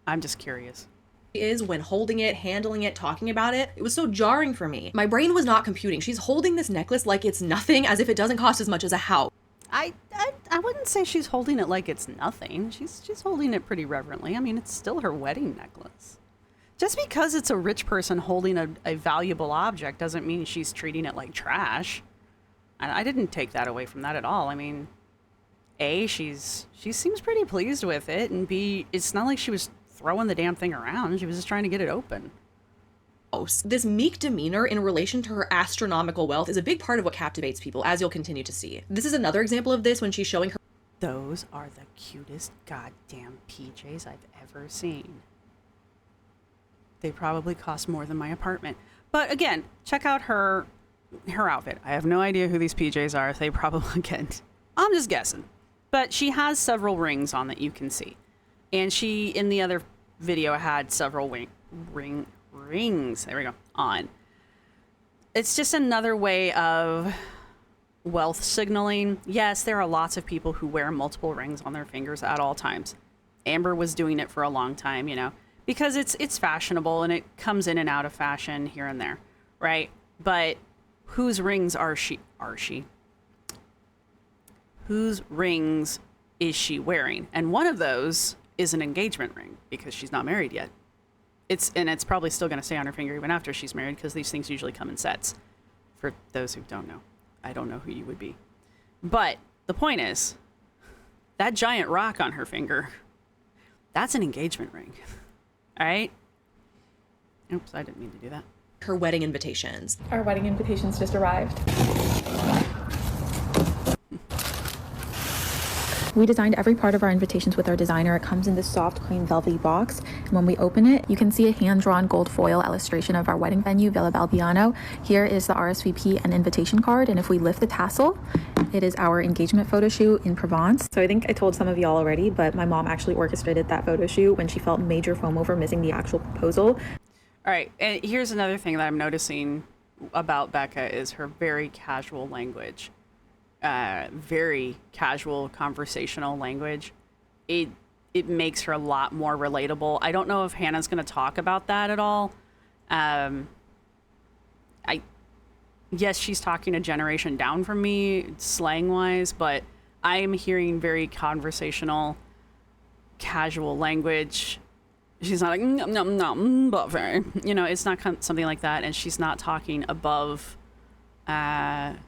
I'm just curious. Is when holding it, handling it, talking about it. It was so jarring for me. My brain was not computing. She's holding this necklace like it's nothing, as if it doesn't cost as much as a house. I wouldn't say she's holding it like it's nothing. She's holding it pretty reverently. I mean, it's still her wedding necklace. Just because it's a rich person holding a valuable object doesn't mean she's treating it like trash. I didn't take that away from that at all. I mean, A, she seems pretty pleased with it, and B, it's not like she was throwing the damn thing around. She was just trying to get it open. This meek demeanor in relation to her astronomical wealth is a big part of what captivates people, as you'll continue to see. This is another example of this when she's showing her... Those are the cutest goddamn PJs I've ever seen. They probably cost more than my apartment. But again, check out her outfit. I have no idea who these PJs are. They probably can't. I'm just guessing. But she has several rings on that you can see. And she, in the other video, had several rings, there we go, on. It's just another way of wealth signaling. Yes, there are lots of people who wear multiple rings on their fingers at all times. Amber was doing it for a long time, you know, because it's fashionable and it comes in and out of fashion here and there, right? But whose rings are she? Whose rings is she wearing? And one of those is an engagement ring, because she's not married yet. It's probably still going to stay on her finger even after she's married, because these things usually come in sets. For those who don't know, I don't know who you would be. But the point is, that giant rock on her finger, that's an engagement ring. All right? Oops, I didn't mean to do that. Her wedding invitations. Our wedding invitations just arrived. We designed every part of our invitations with our designer. It comes in this soft, clean, velvety box. And when we open it, you can see a hand-drawn gold foil illustration of our wedding venue, Villa Balbiano. Here is the RSVP and invitation card. And if we lift the tassel, it is our engagement photo shoot in Provence. So I think I told some of y'all already, but my mom actually orchestrated that photo shoot when she felt major FOMO over missing the actual proposal. All right, and here's another thing that I'm noticing about Becca is her very casual language, very casual conversational language. It makes her a lot more relatable. I don't know if Hannah's going to talk about that at all. Yes, she's talking a generation down from me, slang wise, but I am hearing very conversational, casual language. She's not like, buffet. You know, it's not something like that. And she's not talking above my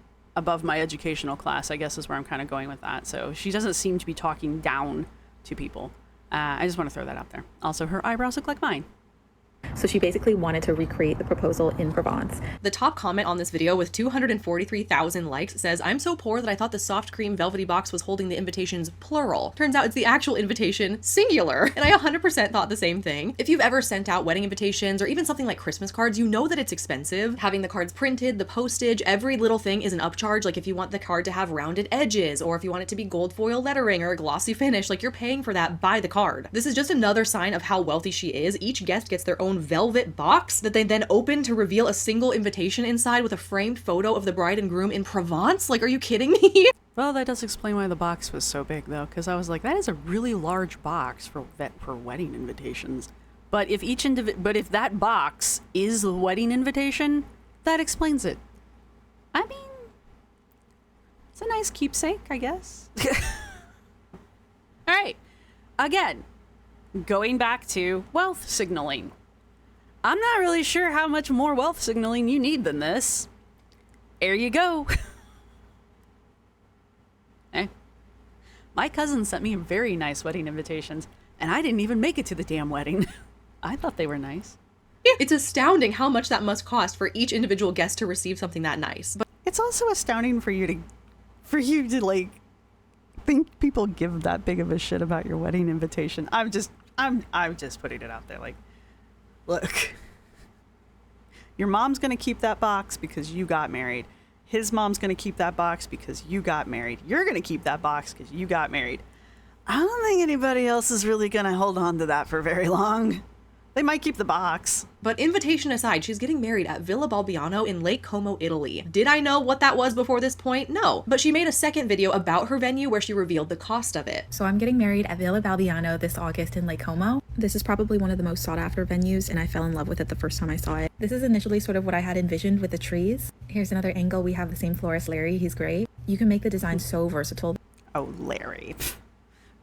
educational class, I guess is where I'm kind of going with that. So she doesn't seem to be talking down to people. I just want to throw that out there. Also, her eyebrows look like mine. So she basically wanted to recreate the proposal in Provence. The top comment on this video with 243,000 likes says, "I'm so poor that I thought the soft cream velvety box was holding the invitations plural. Turns out it's the actual invitation singular." And I 100% thought the same thing. If you've ever sent out wedding invitations or even something like Christmas cards, you know that it's expensive. Having the cards printed, the postage, every little thing is an upcharge. Like if you want the card to have rounded edges, or if you want it to be gold foil lettering or a glossy finish, like you're paying for that by the card. This is just another sign of how wealthy she is. Each guest gets their own velvet box that they then open to reveal a single invitation inside with a framed photo of the bride and groom in Provence. Like, are you kidding me? Well, that does explain why the box was so big, though, because I was like, that is a really large box for wedding invitations. But if if that box is the wedding invitation, that explains it. I mean, it's a nice keepsake, I guess. All right. Again, going back to wealth signaling. I'm not really sure how much more wealth signaling you need than this. There you go. Hey, my cousin sent me very nice wedding invitations, and I didn't even make it to the damn wedding. I thought they were nice. It's astounding how much that must cost for each individual guest to receive something that nice. But It's also astounding for you to like think people give that big of a shit about your wedding invitation. I'm just putting it out there. Like, look, your mom's going to keep that box because you got married. His mom's going to keep that box because you got married. You're going to keep that box because you got married. I don't think anybody else is really going to hold on to that for very long. They might keep the box. But invitation aside, she's getting married at Villa Balbiano in Lake Como, Italy. Did I know what that was before this point? No. But she made a second video about her venue where she revealed the cost of it. So I'm getting married at Villa Balbiano this August in Lake Como. This is probably one of the most sought after venues, and I fell in love with it the first time I saw it. This is initially sort of what I had envisioned with the trees. Here's another angle. We have the same florist, Larry. He's great. You can make the design so versatile. Oh, Larry.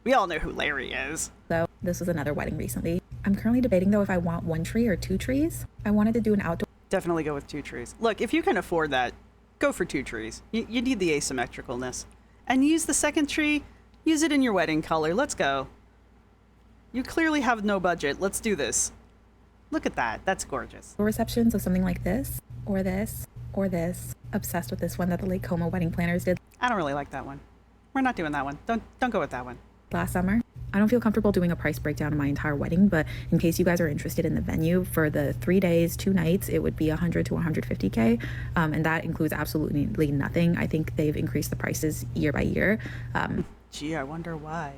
We all know who Larry is. So this was another wedding recently. I'm currently debating though if I want one tree or two trees. I wanted to do an outdoor. Definitely go with 2 trees. Look, if you can afford that, go for 2 trees. You need the asymmetricalness. And use the second tree, use it in your wedding color. Let's go. You clearly have no budget. Let's do this. Look at that. That's gorgeous. receptions of something like this, or this, or this. Obsessed with this one that the Lake Como wedding planners did I don't really like that one. We're not doing that one. Don't go with that one. last summer. I don't feel comfortable doing a price breakdown of my entire wedding, but in case you guys are interested in the venue, for the 3 days, 2 nights, it would be 100 to 150K. And that includes absolutely nothing. I think they've increased the prices year by year. Gee, I wonder why.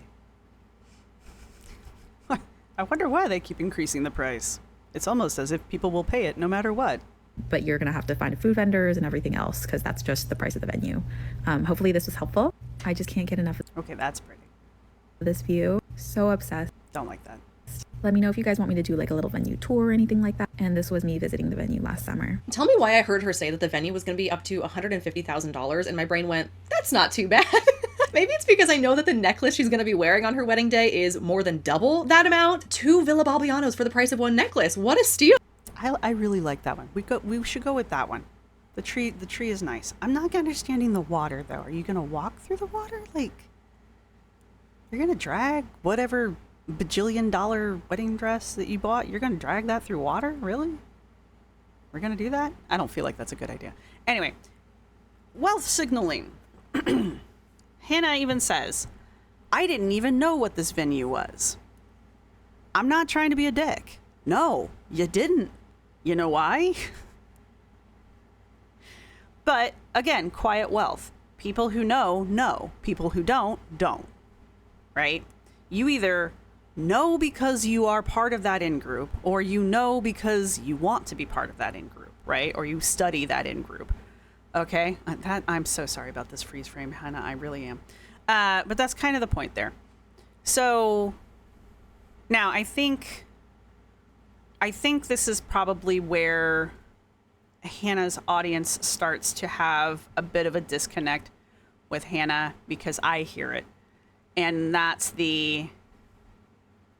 I wonder why they keep increasing the price. It's almost as if people will pay it no matter what. But you're going to have to find food vendors and everything else because that's just the price of the venue. Hopefully this was helpful. I just can't get enough of Okay, that's pretty. this view. So obsessed. Don't like that. Let me know if you guys want me to do like a little venue tour or anything like that. And this was me visiting the venue last summer. Tell me why I heard her say that the venue was going to be up to $150,000 and my brain went, that's not too bad. Maybe it's because I know that the necklace she's going to be wearing on her wedding day is more than double that amount. 2 Villa Balbianos for the price of 1 necklace. What a steal. I really like that one. We should go with that one. The tree is nice. I'm not understanding the water though. Are you gonna walk through the water? Like you're gonna drag whatever bajillion-dollar wedding dress that you bought? You're gonna drag that through water? Really? We're gonna do that? I don't feel like that's a good idea. Anyway, wealth signaling. Hannah even says, I didn't even know what this venue was. I'm not trying to be a dick. No, you didn't. You know why? But again, quiet wealth. People who know, know. People who don't, don't. Right? You either know because you are part of that in-group, or you know because you want to be part of that in-group. right? Or you study that in-group. Okay? I'm so sorry about this freeze frame, Hannah. I really am. But that's kind of the point there. So now I think this is probably where Hannah's audience starts to have a bit of a disconnect with Hannah, because I hear it. And that's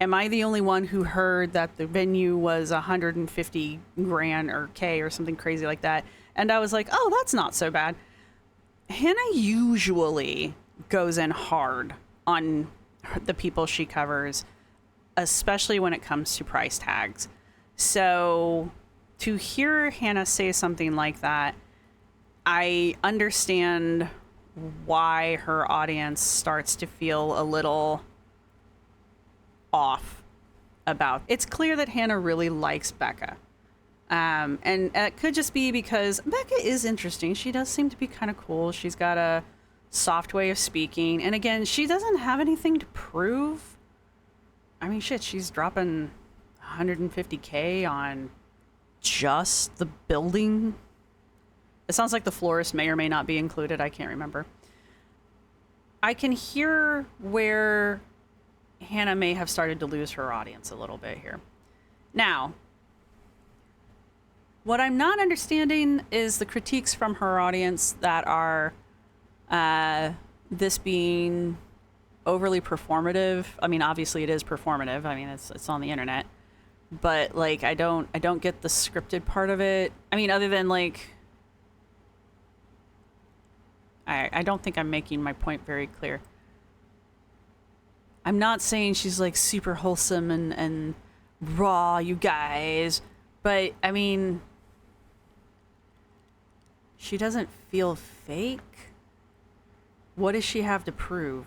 am I the only one who heard that the venue was 150 grand or K or something crazy like that? And I was like, oh, that's not so bad. Hannah usually goes in hard on the people she covers, especially when it comes to price tags. So to hear Hannah say something like that, I understand why her audience starts to feel a little off about. It's clear that Hannah really likes Becca. And it could just be because Becca is interesting. She does seem to be kind of cool. She's got a soft way of speaking. And again, she doesn't have anything to prove. I mean, shit, she's dropping 150K on just the building. It sounds like the florist may or may not be included. I can't remember. I can hear where Hannah may have started to lose her audience a little bit here. Now, what I'm not understanding is the critiques from her audience that are this being overly performative. I mean, obviously it is performative. I mean, it's on the internet. But like I don't get the scripted part of it. I mean, other than like I don't think I'm making my point very clear. I'm not saying she's like super wholesome and raw, you guys, but I mean, she doesn't feel fake. What does she have to prove?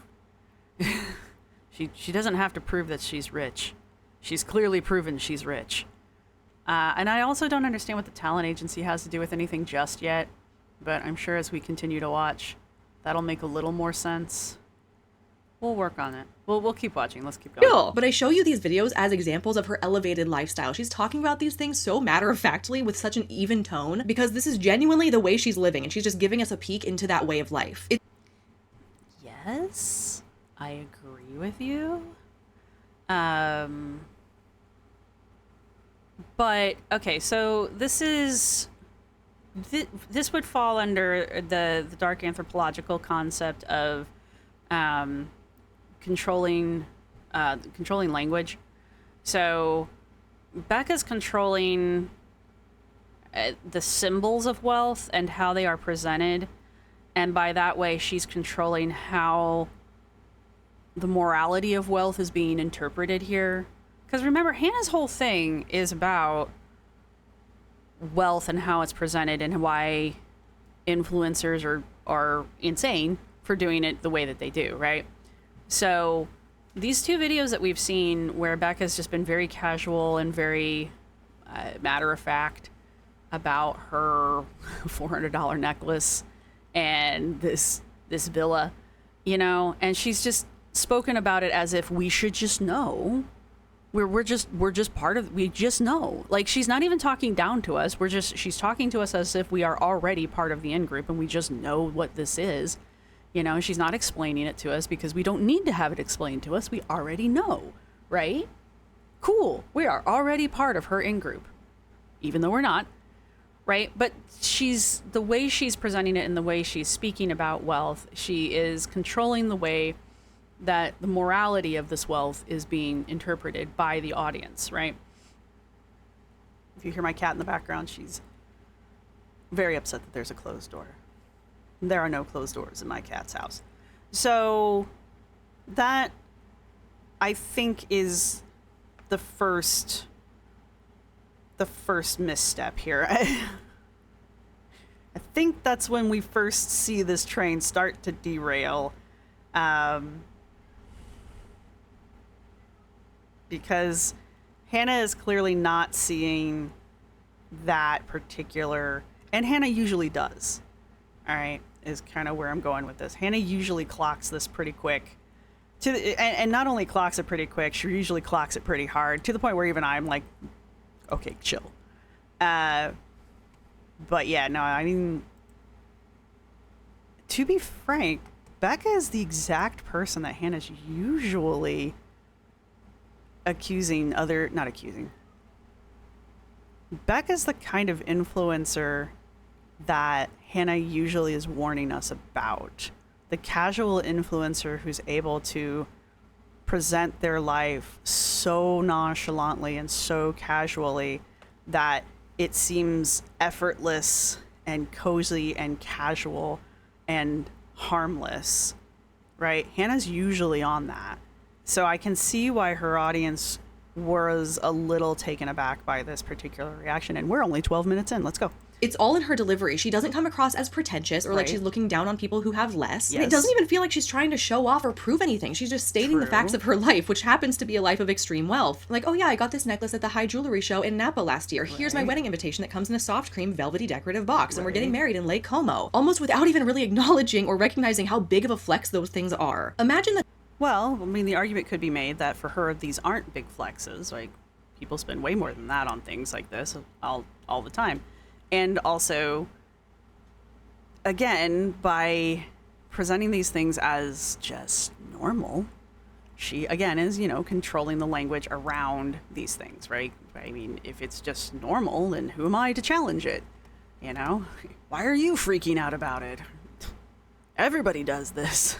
She doesn't have to prove that she's rich. She's clearly proven she's rich. And I also don't understand what the talent agency has to do with anything just yet, but I'm sure as we continue to watch, that'll make a little more sense. We'll work on it. We'll keep watching. Let's keep going. Cool. But I show you these videos as examples of her elevated lifestyle. She's talking about these things so matter-of-factly with such an even tone because this is genuinely the way she's living, and she's just giving us a peek into that way of life. Yes, I agree with you. But okay, so this would fall under the dark anthropological concept of controlling language. So Becca's controlling the symbols of wealth and how they are presented, and by that way she's controlling how the morality of wealth is being interpreted here. Because remember, Hannah's whole thing is about wealth and how it's presented and why influencers are insane for doing it the way that they do, right? So these two videos that we've seen where Becca's just been very casual and very matter-of-fact about her $400 necklace and this villa, you know, and she's just spoken about it as if we should just know. We're just part of, we just know. Like, she's not even talking down to us. She's talking to us as if we are already part of the in-group and we just know what this is. You know, she's not explaining it to us because we don't need to have it explained to us. We already know, right? Cool. We are already part of her in-group, even though we're not, right? But the way she's presenting it and the way she's speaking about wealth, she is controlling the way that the morality of this wealth is being interpreted by the audience, right? If you hear my cat in the background, she's very upset that there's a closed door. There are no closed doors in my cat's house. So that, I think, is the first misstep here. I think that's when we first see this train start to derail. Because Hannah is clearly not seeing that particular, and Hannah usually does, all right, is kind of where I'm going with this. Hannah usually clocks this pretty quick, and not only clocks it pretty quick, she usually clocks it pretty hard, to the point where even I'm like, okay, chill. But yeah, no, I mean, to be frank, Becca is the exact person that Hannah's usually not accusing. Becca's the kind of influencer that Hannah usually is warning us about. The casual influencer who's able to present their life so nonchalantly and so casually that it seems effortless and cozy and casual and harmless, right? Hannah's usually on that. So I can see why her audience was a little taken aback by this particular reaction. And we're only 12 minutes in. Let's go. It's all in her delivery. She doesn't come across as pretentious or like Right. she's looking down on people who have less. And Yes. it doesn't even feel like she's trying to show off or prove anything. She's just stating the True. facts of her life, which happens to be a life of extreme wealth. Like, oh yeah, I got this necklace at the high jewelry show in Napa last year. Here's my Right. wedding invitation that comes in a soft cream velvety decorative box. And we're getting Right. married in Lake Como. Almost without even really acknowledging or recognizing how big of a flex those things are. Imagine the Well, I mean, the argument could be made that for her, these aren't big flexes. Like, people spend way more than that on things like this all the time. And also, again, by presenting these things as just normal, she, again, is, controlling the language around these things, right? I mean, if it's just normal, then who am I to challenge it? Why are you freaking out about it? Everybody does this.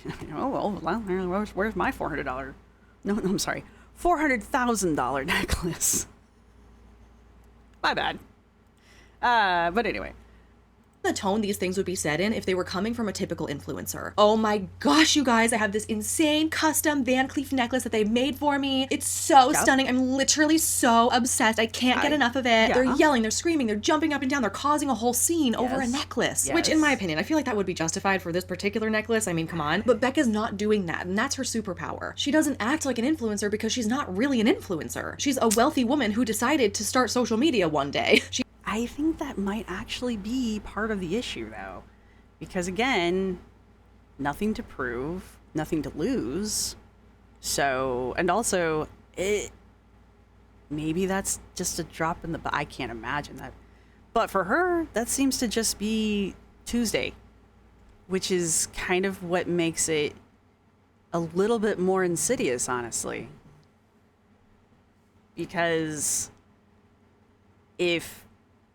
Where's my $400? No, I'm sorry, $400,000 necklace. My bad. But anyway. the tone these things would be said in if they were coming from a typical influencer. Oh my gosh, you guys, I have this insane custom Van Cleef necklace that they made for me. It's so stunning. I'm literally so obsessed. I can't get enough of it. Yeah. They're yelling, they're screaming, they're jumping up and down, they're causing a whole scene over a Yes. necklace. Yes. Which, in my opinion, I feel like that would be justified for this particular necklace. I mean, come on. But Becca's not doing that, and that's her superpower. She doesn't act like an influencer because she's not really an influencer. She's a wealthy woman who decided to start social media one day. I think that might actually be part of the issue, though. Because, again, nothing to prove, nothing to lose. So, and also, maybe that's just a drop in the... I can't imagine that. But for her, that seems to just be Tuesday, which is kind of what makes it a little bit more insidious, honestly. Because if...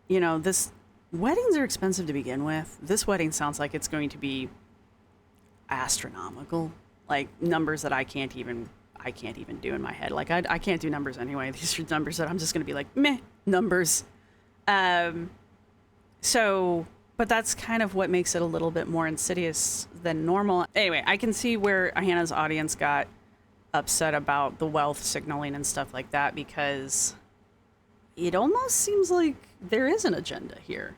this weddings are expensive to begin with. This wedding sounds like it's going to be astronomical, like numbers that I can't even do in my head. Like I can't do numbers anyway. These are numbers that I'm just going to be like, meh, numbers. So, but that's kind of what makes it a little bit more insidious than normal. Anyway, I can see where Hannah's audience got upset about the wealth signaling and stuff like that, because it almost seems like there is an agenda here,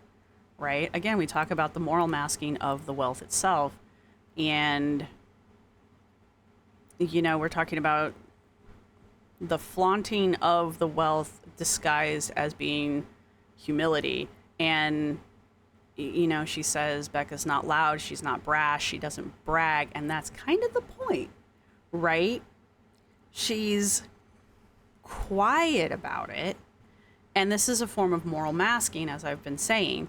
right? Again, we talk about the moral masking of the wealth itself, and, we're talking about the flaunting of the wealth disguised as being humility. And, she says Becca's not loud, she's not brash, she doesn't brag, and that's kind of the point, right? She's quiet about it. And this is a form of moral masking, as I've been saying.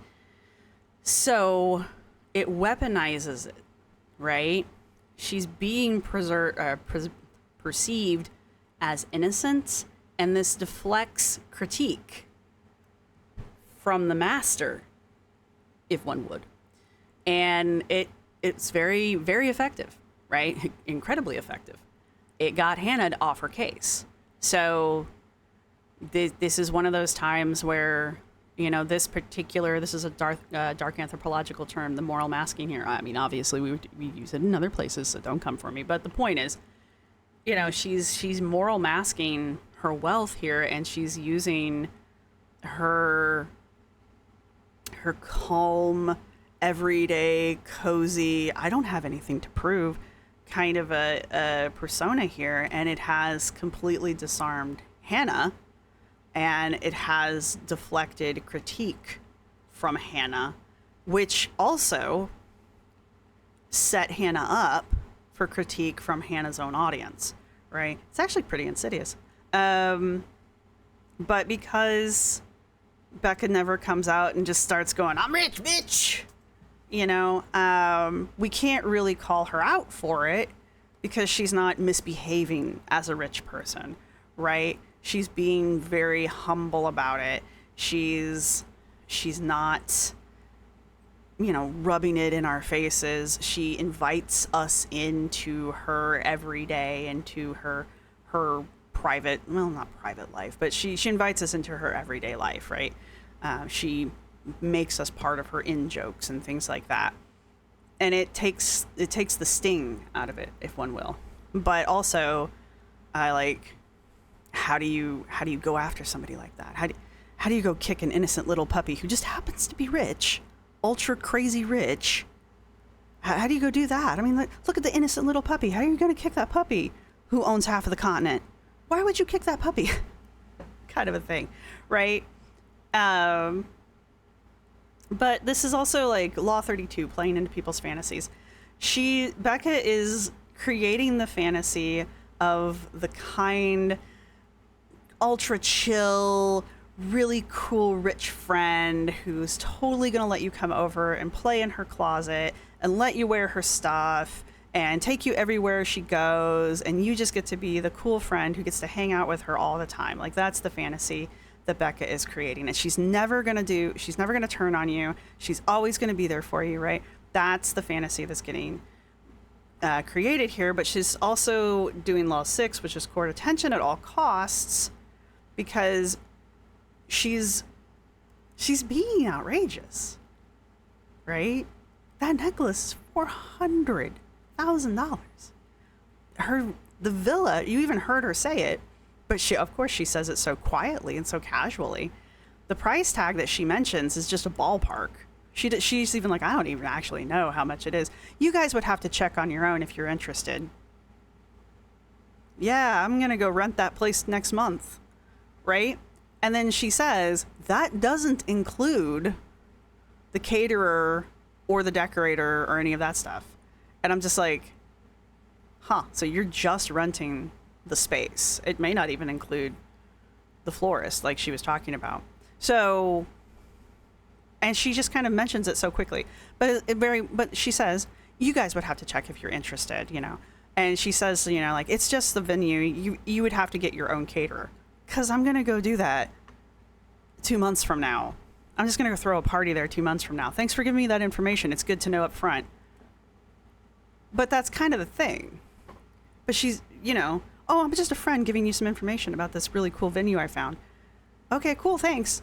So it weaponizes it, right? She's being perceived as innocent, and this deflects critique from the master, if one would. And it's very, very effective, right? Incredibly effective. It got Hannah off her case. So... This is one of those times where, this is a dark anthropological term, the moral masking here. I mean, obviously we use it in other places, so don't come for me. But the point is, she's moral masking her wealth here, and she's using her calm, everyday, cozy, I don't have anything to prove kind of a persona here, and it has completely disarmed Hannah. And it has deflected critique from Hannah, which also set Hannah up for critique from Hannah's own audience, right? It's actually pretty insidious. But because, Becca never comes out and just starts going, I'm rich, bitch. You know, we can't really call her out for it because she's not misbehaving as a rich person, right? She's being very humble about it. She's not, you know, rubbing it in our faces. She invites us into her every day, into her private, well, not private life, but she invites us into her everyday life, right? She makes us part of her in-jokes and things like that. And it takes the sting out of it, if one will. But also, how do you go after somebody like that? How do you go kick an innocent little puppy who just happens to be rich, ultra crazy rich? How do you go do that? I mean, look at the innocent little puppy. How are you going to kick that puppy who owns half of the continent? Why would you kick that puppy? Kind of a thing, right? But this is also like Law 32, playing into people's fantasies. Becca is creating the fantasy of the kind, ultra chill, really cool rich friend who's totally going to let you come over and play in her closet and let you wear her stuff and take you everywhere she goes, and you just get to be the cool friend who gets to hang out with her all the time. Like, that's the fantasy that Becca is creating, and she's never going to turn on you. She's always going to be there for you, right? That's the fantasy that's getting created here. But she's also doing Law 6, which is court attention at all costs, because she's being outrageous, right? That necklace is $400,000. The villa, you even heard her say it, but of course she says it so quietly and so casually. The price tag that she mentions is just a ballpark. She's even like, I don't even actually know how much it is. You guys would have to check on your own if you're interested. Yeah, I'm going to go rent that place next month, right? And then she says, that doesn't include the caterer or the decorator or any of that stuff. And I'm just like, huh, so you're just renting the space. It may not even include the florist like she was talking about. So, and she just kind of mentions it so quickly. But she says, you guys would have to check if you're interested, you know. And she says, you know, like, it's just the venue. You would have to get your own caterer. Because I'm going to go do that 2 months from now. I'm just going to go throw a party there 2 months from now. Thanks for giving me that information. It's good to know up front. But that's kind of the thing. But she's, you know, oh, I'm just a friend giving you some information about this really cool venue I found. Okay, cool, thanks.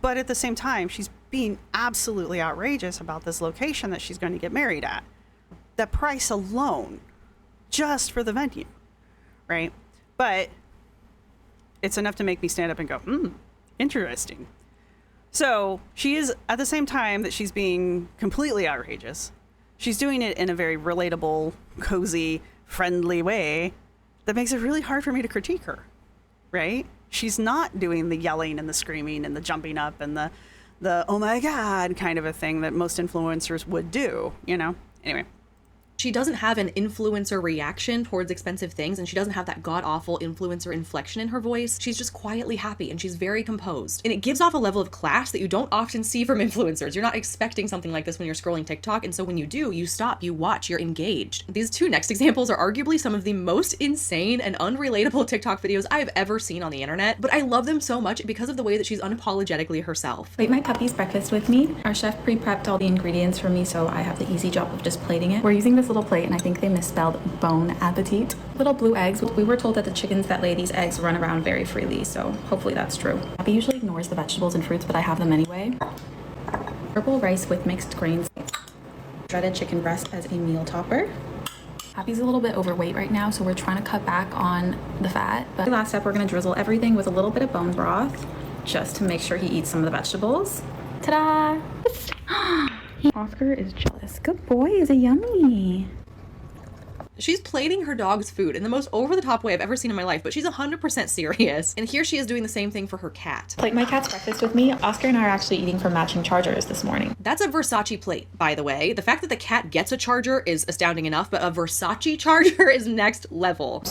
But at the same time, she's being absolutely outrageous about this location that she's going to get married at. That price alone, just for the venue, right? But it's enough to make me stand up and go, interesting. So she is, at the same time that she's being completely outrageous, she's doing it in a very relatable, cozy, friendly way that makes it really hard for me to critique her, right? She's not doing the yelling and the screaming and the jumping up and the oh my God kind of a thing that most influencers would do, you know? Anyway. She doesn't have an influencer reaction towards expensive things, and she doesn't have that god-awful influencer inflection in her voice. She's just quietly happy, and she's very composed. And it gives off a level of class that you don't often see from influencers. You're not expecting something like this when you're scrolling TikTok, and so when you do, you stop, you watch, you're engaged. These two next examples are arguably some of the most insane and unrelatable TikTok videos I have ever seen on the internet, but I love them so much because of the way that she's unapologetically herself. Ate my puppy's breakfast with me. Our chef pre-prepped all the ingredients for me, so I have the easy job of just plating it. We're using this little plate, and I think they misspelled bon appetit. Little blue eggs. We were told that the chickens that lay these eggs run around very freely, so hopefully that's true. Abby usually ignores the vegetables and fruits, but I have them anyway. Purple rice with mixed grains. Shredded chicken breast as a meal topper. Abby's a little bit overweight right now, so we're trying to cut back on the fat. But last step, we're gonna drizzle everything with a little bit of bone broth, just to make sure he eats some of the vegetables. Ta-da! Oscar is jealous. Good boy, is it yummy? She's plating her dog's food in the most over-the-top way I've ever seen in my life, but she's 100% serious. And here she is doing the same thing for her cat. Plate my cat's breakfast with me. Oscar and I are actually eating from matching chargers this morning. That's a Versace plate, by the way. The fact that the cat gets a charger is astounding enough, but a Versace charger is next level.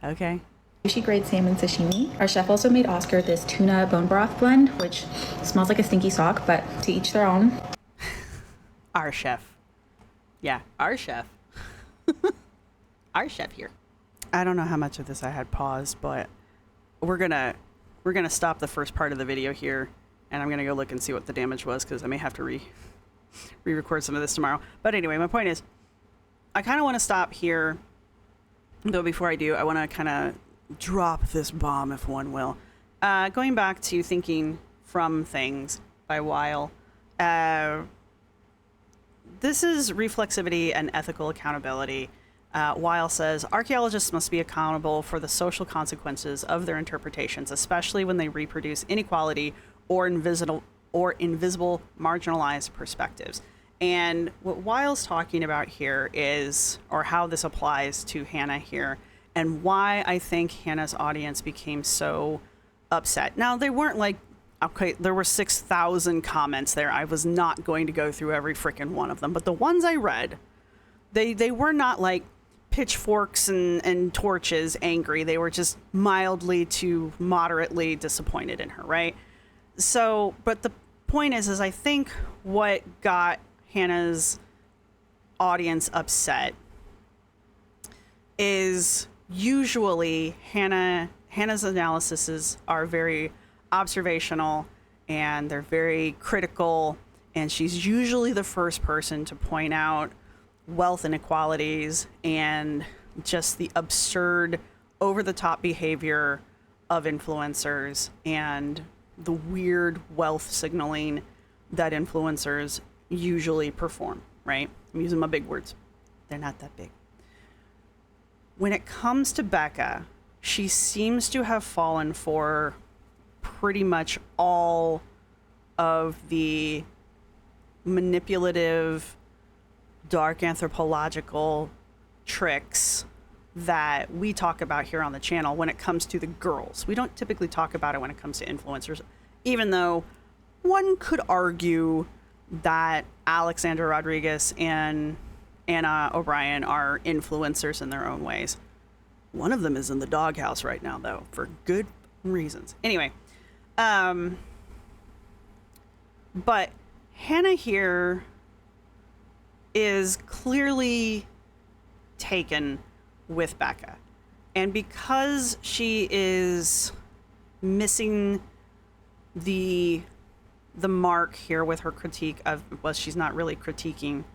Okay. Sushi grade salmon sashimi. Our chef also made Oscar this tuna bone broth blend, which smells like a stinky sock, but to each their own. Our chef. Yeah, our chef. Our chef here. I don't know how much of this I had paused, but we're gonna stop the first part of the video here, and I'm gonna go look and see what the damage was, because I may have to re-record some of this tomorrow. But anyway, my point is, I kind of want to stop here, though before I do, I want to kind of drop this bomb, if one will. Going back to Thinking from Things by Weil. This is reflexivity and ethical accountability. Weil says, archaeologists must be accountable for the social consequences of their interpretations, especially when they reproduce inequality or invisible marginalized perspectives. And what Weil's talking about here is, or how this applies to Hannah here, and why I think Hannah's audience became so upset. Now, they weren't like, okay, there were 6,000 comments there. I was not going to go through every freaking one of them, but the ones I read, they were not like pitchforks and torches angry. They were just mildly to moderately disappointed in her, right? So, but the point is I think what got Hannah's audience upset is usually Hannah's analyses are very observational and they're very critical, and she's usually the first person to point out wealth inequalities and just the absurd, over-the-top behavior of influencers and the weird wealth signaling that influencers usually perform, right? I'm using my big words. They're not that big. When it comes to Becca, she seems to have fallen for pretty much all of the manipulative, dark anthropological tricks that we talk about here on the channel when it comes to the girls. We don't typically talk about it when it comes to influencers, even though one could argue that Alexandra Rodriguez and Anna O'Brien are influencers in their own ways. One of them is in the doghouse right now, though, for good reasons. Anyway, but Hannah here is clearly taken with Becca. And because she is missing the mark here with her critique of, well, she's not really critiquing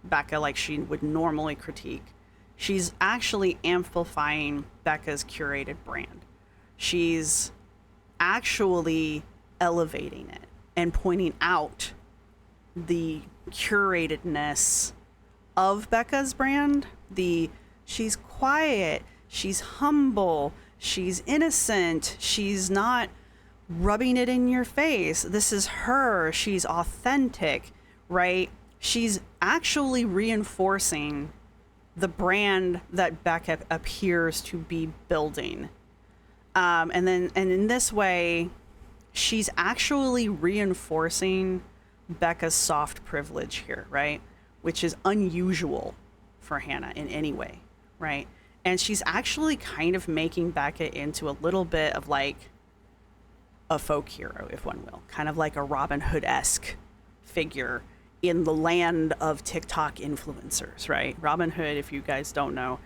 Becca like she would normally critique. She's actually amplifying Becca's curated brand. She's actually elevating it and pointing out the curatedness of Becca's brand. She's quiet, she's humble, she's innocent, she's not rubbing it in your face. This is her. She's authentic, right? She's actually reinforcing the brand that Becca appears to be building. And in this way, she's actually reinforcing Becca's soft privilege here, right? Which is unusual for Hannah in any way, right? And she's actually kind of making Becca into a little bit of like a folk hero, if one will, kind of like a Robin Hood-esque figure in the land of TikTok influencers, right? Robin Hood, if you guys don't know,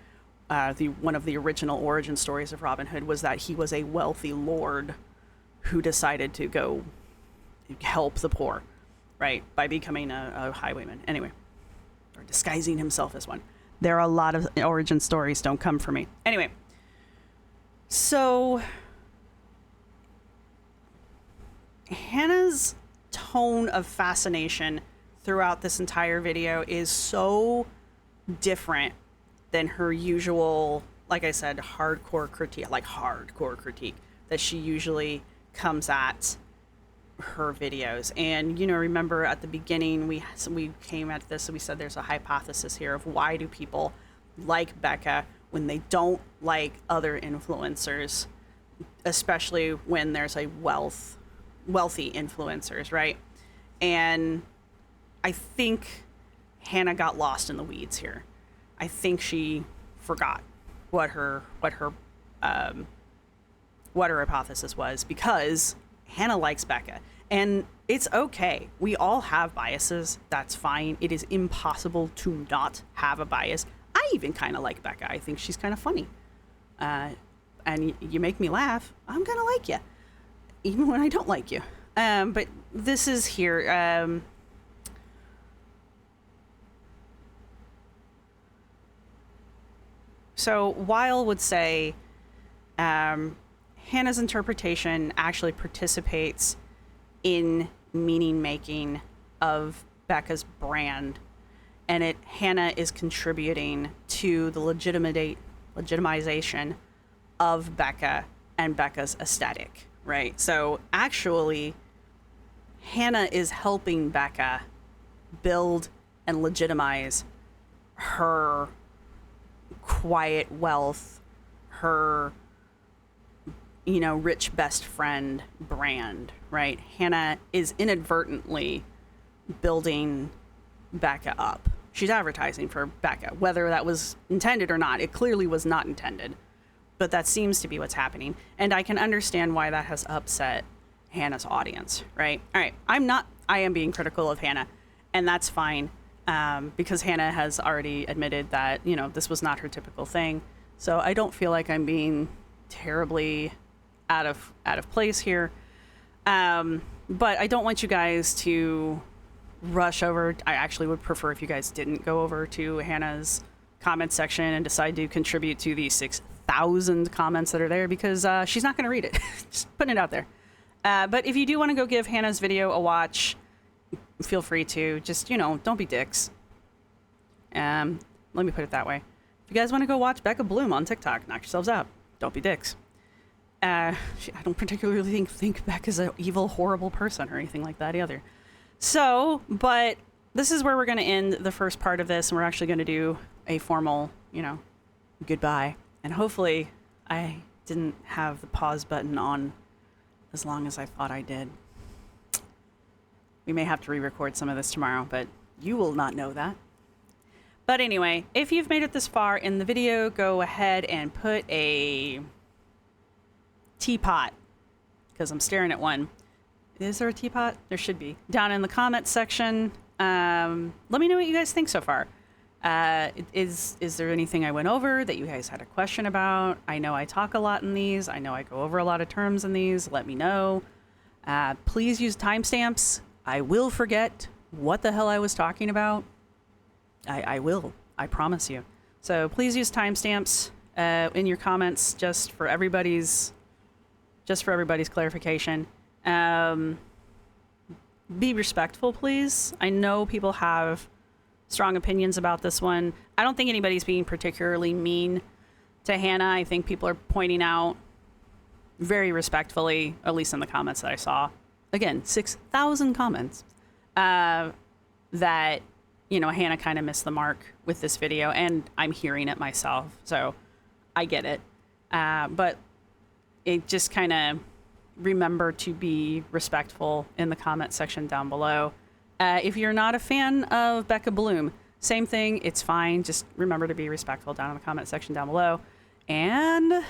one of the original origin stories of Robin Hood was that he was a wealthy lord who decided to go help the poor, right, by becoming a highwayman. Anyway, or disguising himself as one. There are a lot of origin stories. Don't come for me. Anyway, so Hannah's tone of fascination throughout this entire video is so different than her usual, like I said, hardcore critique that she usually comes at her videos. And, you know, remember at the beginning, we came at this and we said there's a hypothesis here of why do people like Becca when they don't like other influencers, especially when there's a wealthy influencers, right? And I think Hannah got lost in the weeds here. I think she forgot what her what her hypothesis was, because Hannah likes Becca. And it's okay. We all have biases. That's fine. It is impossible to not have a bias. I even kind of like Becca. I think she's kind of funny. And you make me laugh, I'm going to like you, even when I don't like you. But this is here. So Weil would say Hannah's interpretation actually participates in meaning making of Becca's brand, and Hannah is contributing to the legitimization of Becca and Becca's aesthetic, right? So actually, Hannah is helping Becca build and legitimize her quiet wealth, her rich best friend brand, right? Hannah is inadvertently building Becca up. She's advertising for Becca, whether that was intended or not. It clearly was not intended, but that seems to be what's happening. And I can understand why that has upset Hannah's audience, right? All right. I am being critical of Hannah, and that's fine. Because Hannah has already admitted that, this was not her typical thing. So I don't feel like I'm being terribly out of place here. But I don't want you guys to rush over. I actually would prefer if you guys didn't go over to Hannah's comment section and decide to contribute to the 6,000 comments that are there, because she's not going to read it. Just putting it out there. But if you do want to go give Hannah's video a watch, feel free to. Just, don't be dicks. Let me put it that way. If you guys want to go watch Becca Bloom on TikTok, knock yourselves out. Don't be dicks. I don't particularly think Becca's an evil, horrible person or anything like that either. So, but this is where we're going to end the first part of this, and we're actually going to do a formal, goodbye. And hopefully I didn't have the pause button on as long as I thought I did. We may have to re-record some of this tomorrow, but you will not know that. But anyway, if you've made it this far in the video, go ahead and put a teapot, because I'm staring at one. Is there a teapot? There should be. Down in the comments section. Let me know what you guys think so far. Is there anything I went over that you guys had a question about? I know I talk a lot in these. I know I go over a lot of terms in these. Let me know. Please use timestamps. I will forget what the hell I was talking about. I will. I promise you. So please use timestamps in your comments, just for everybody's clarification. Be respectful, please. I know people have strong opinions about this one. I don't think anybody's being particularly mean to Hannah. I think people are pointing out very respectfully, at least in the comments that I saw. Again, 6,000 comments. That, Hannah kind of missed the mark with this video, and I'm hearing it myself, so I get it. But it just kind of remember to be respectful in the comment section down below. If you're not a fan of Becca Bloom, same thing. It's fine. Just remember to be respectful down in the comment section down below. And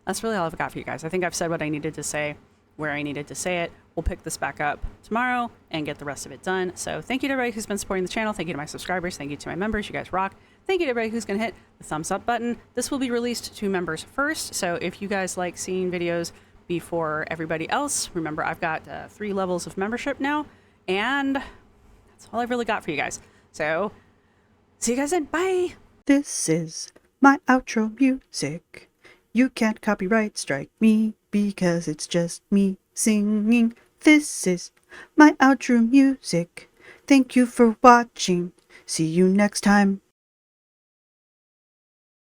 that's really all I've got for you guys. I think I've said what I needed to say, where I needed to say it. We'll pick this back up tomorrow and get the rest of it done. So thank you to everybody who's been supporting the channel. Thank you to my subscribers. Thank you to my members. You guys rock. Thank you to everybody who's going to hit the thumbs up button. This will be released to members first. So if you guys like seeing videos before everybody else, remember I've got 3 levels of membership now. And that's all I've really got for you guys. So see you guys then. Bye. This is my outro music. You can't copyright strike me because it's just me singing. This is my outro music. Thank you for watching. See you next time.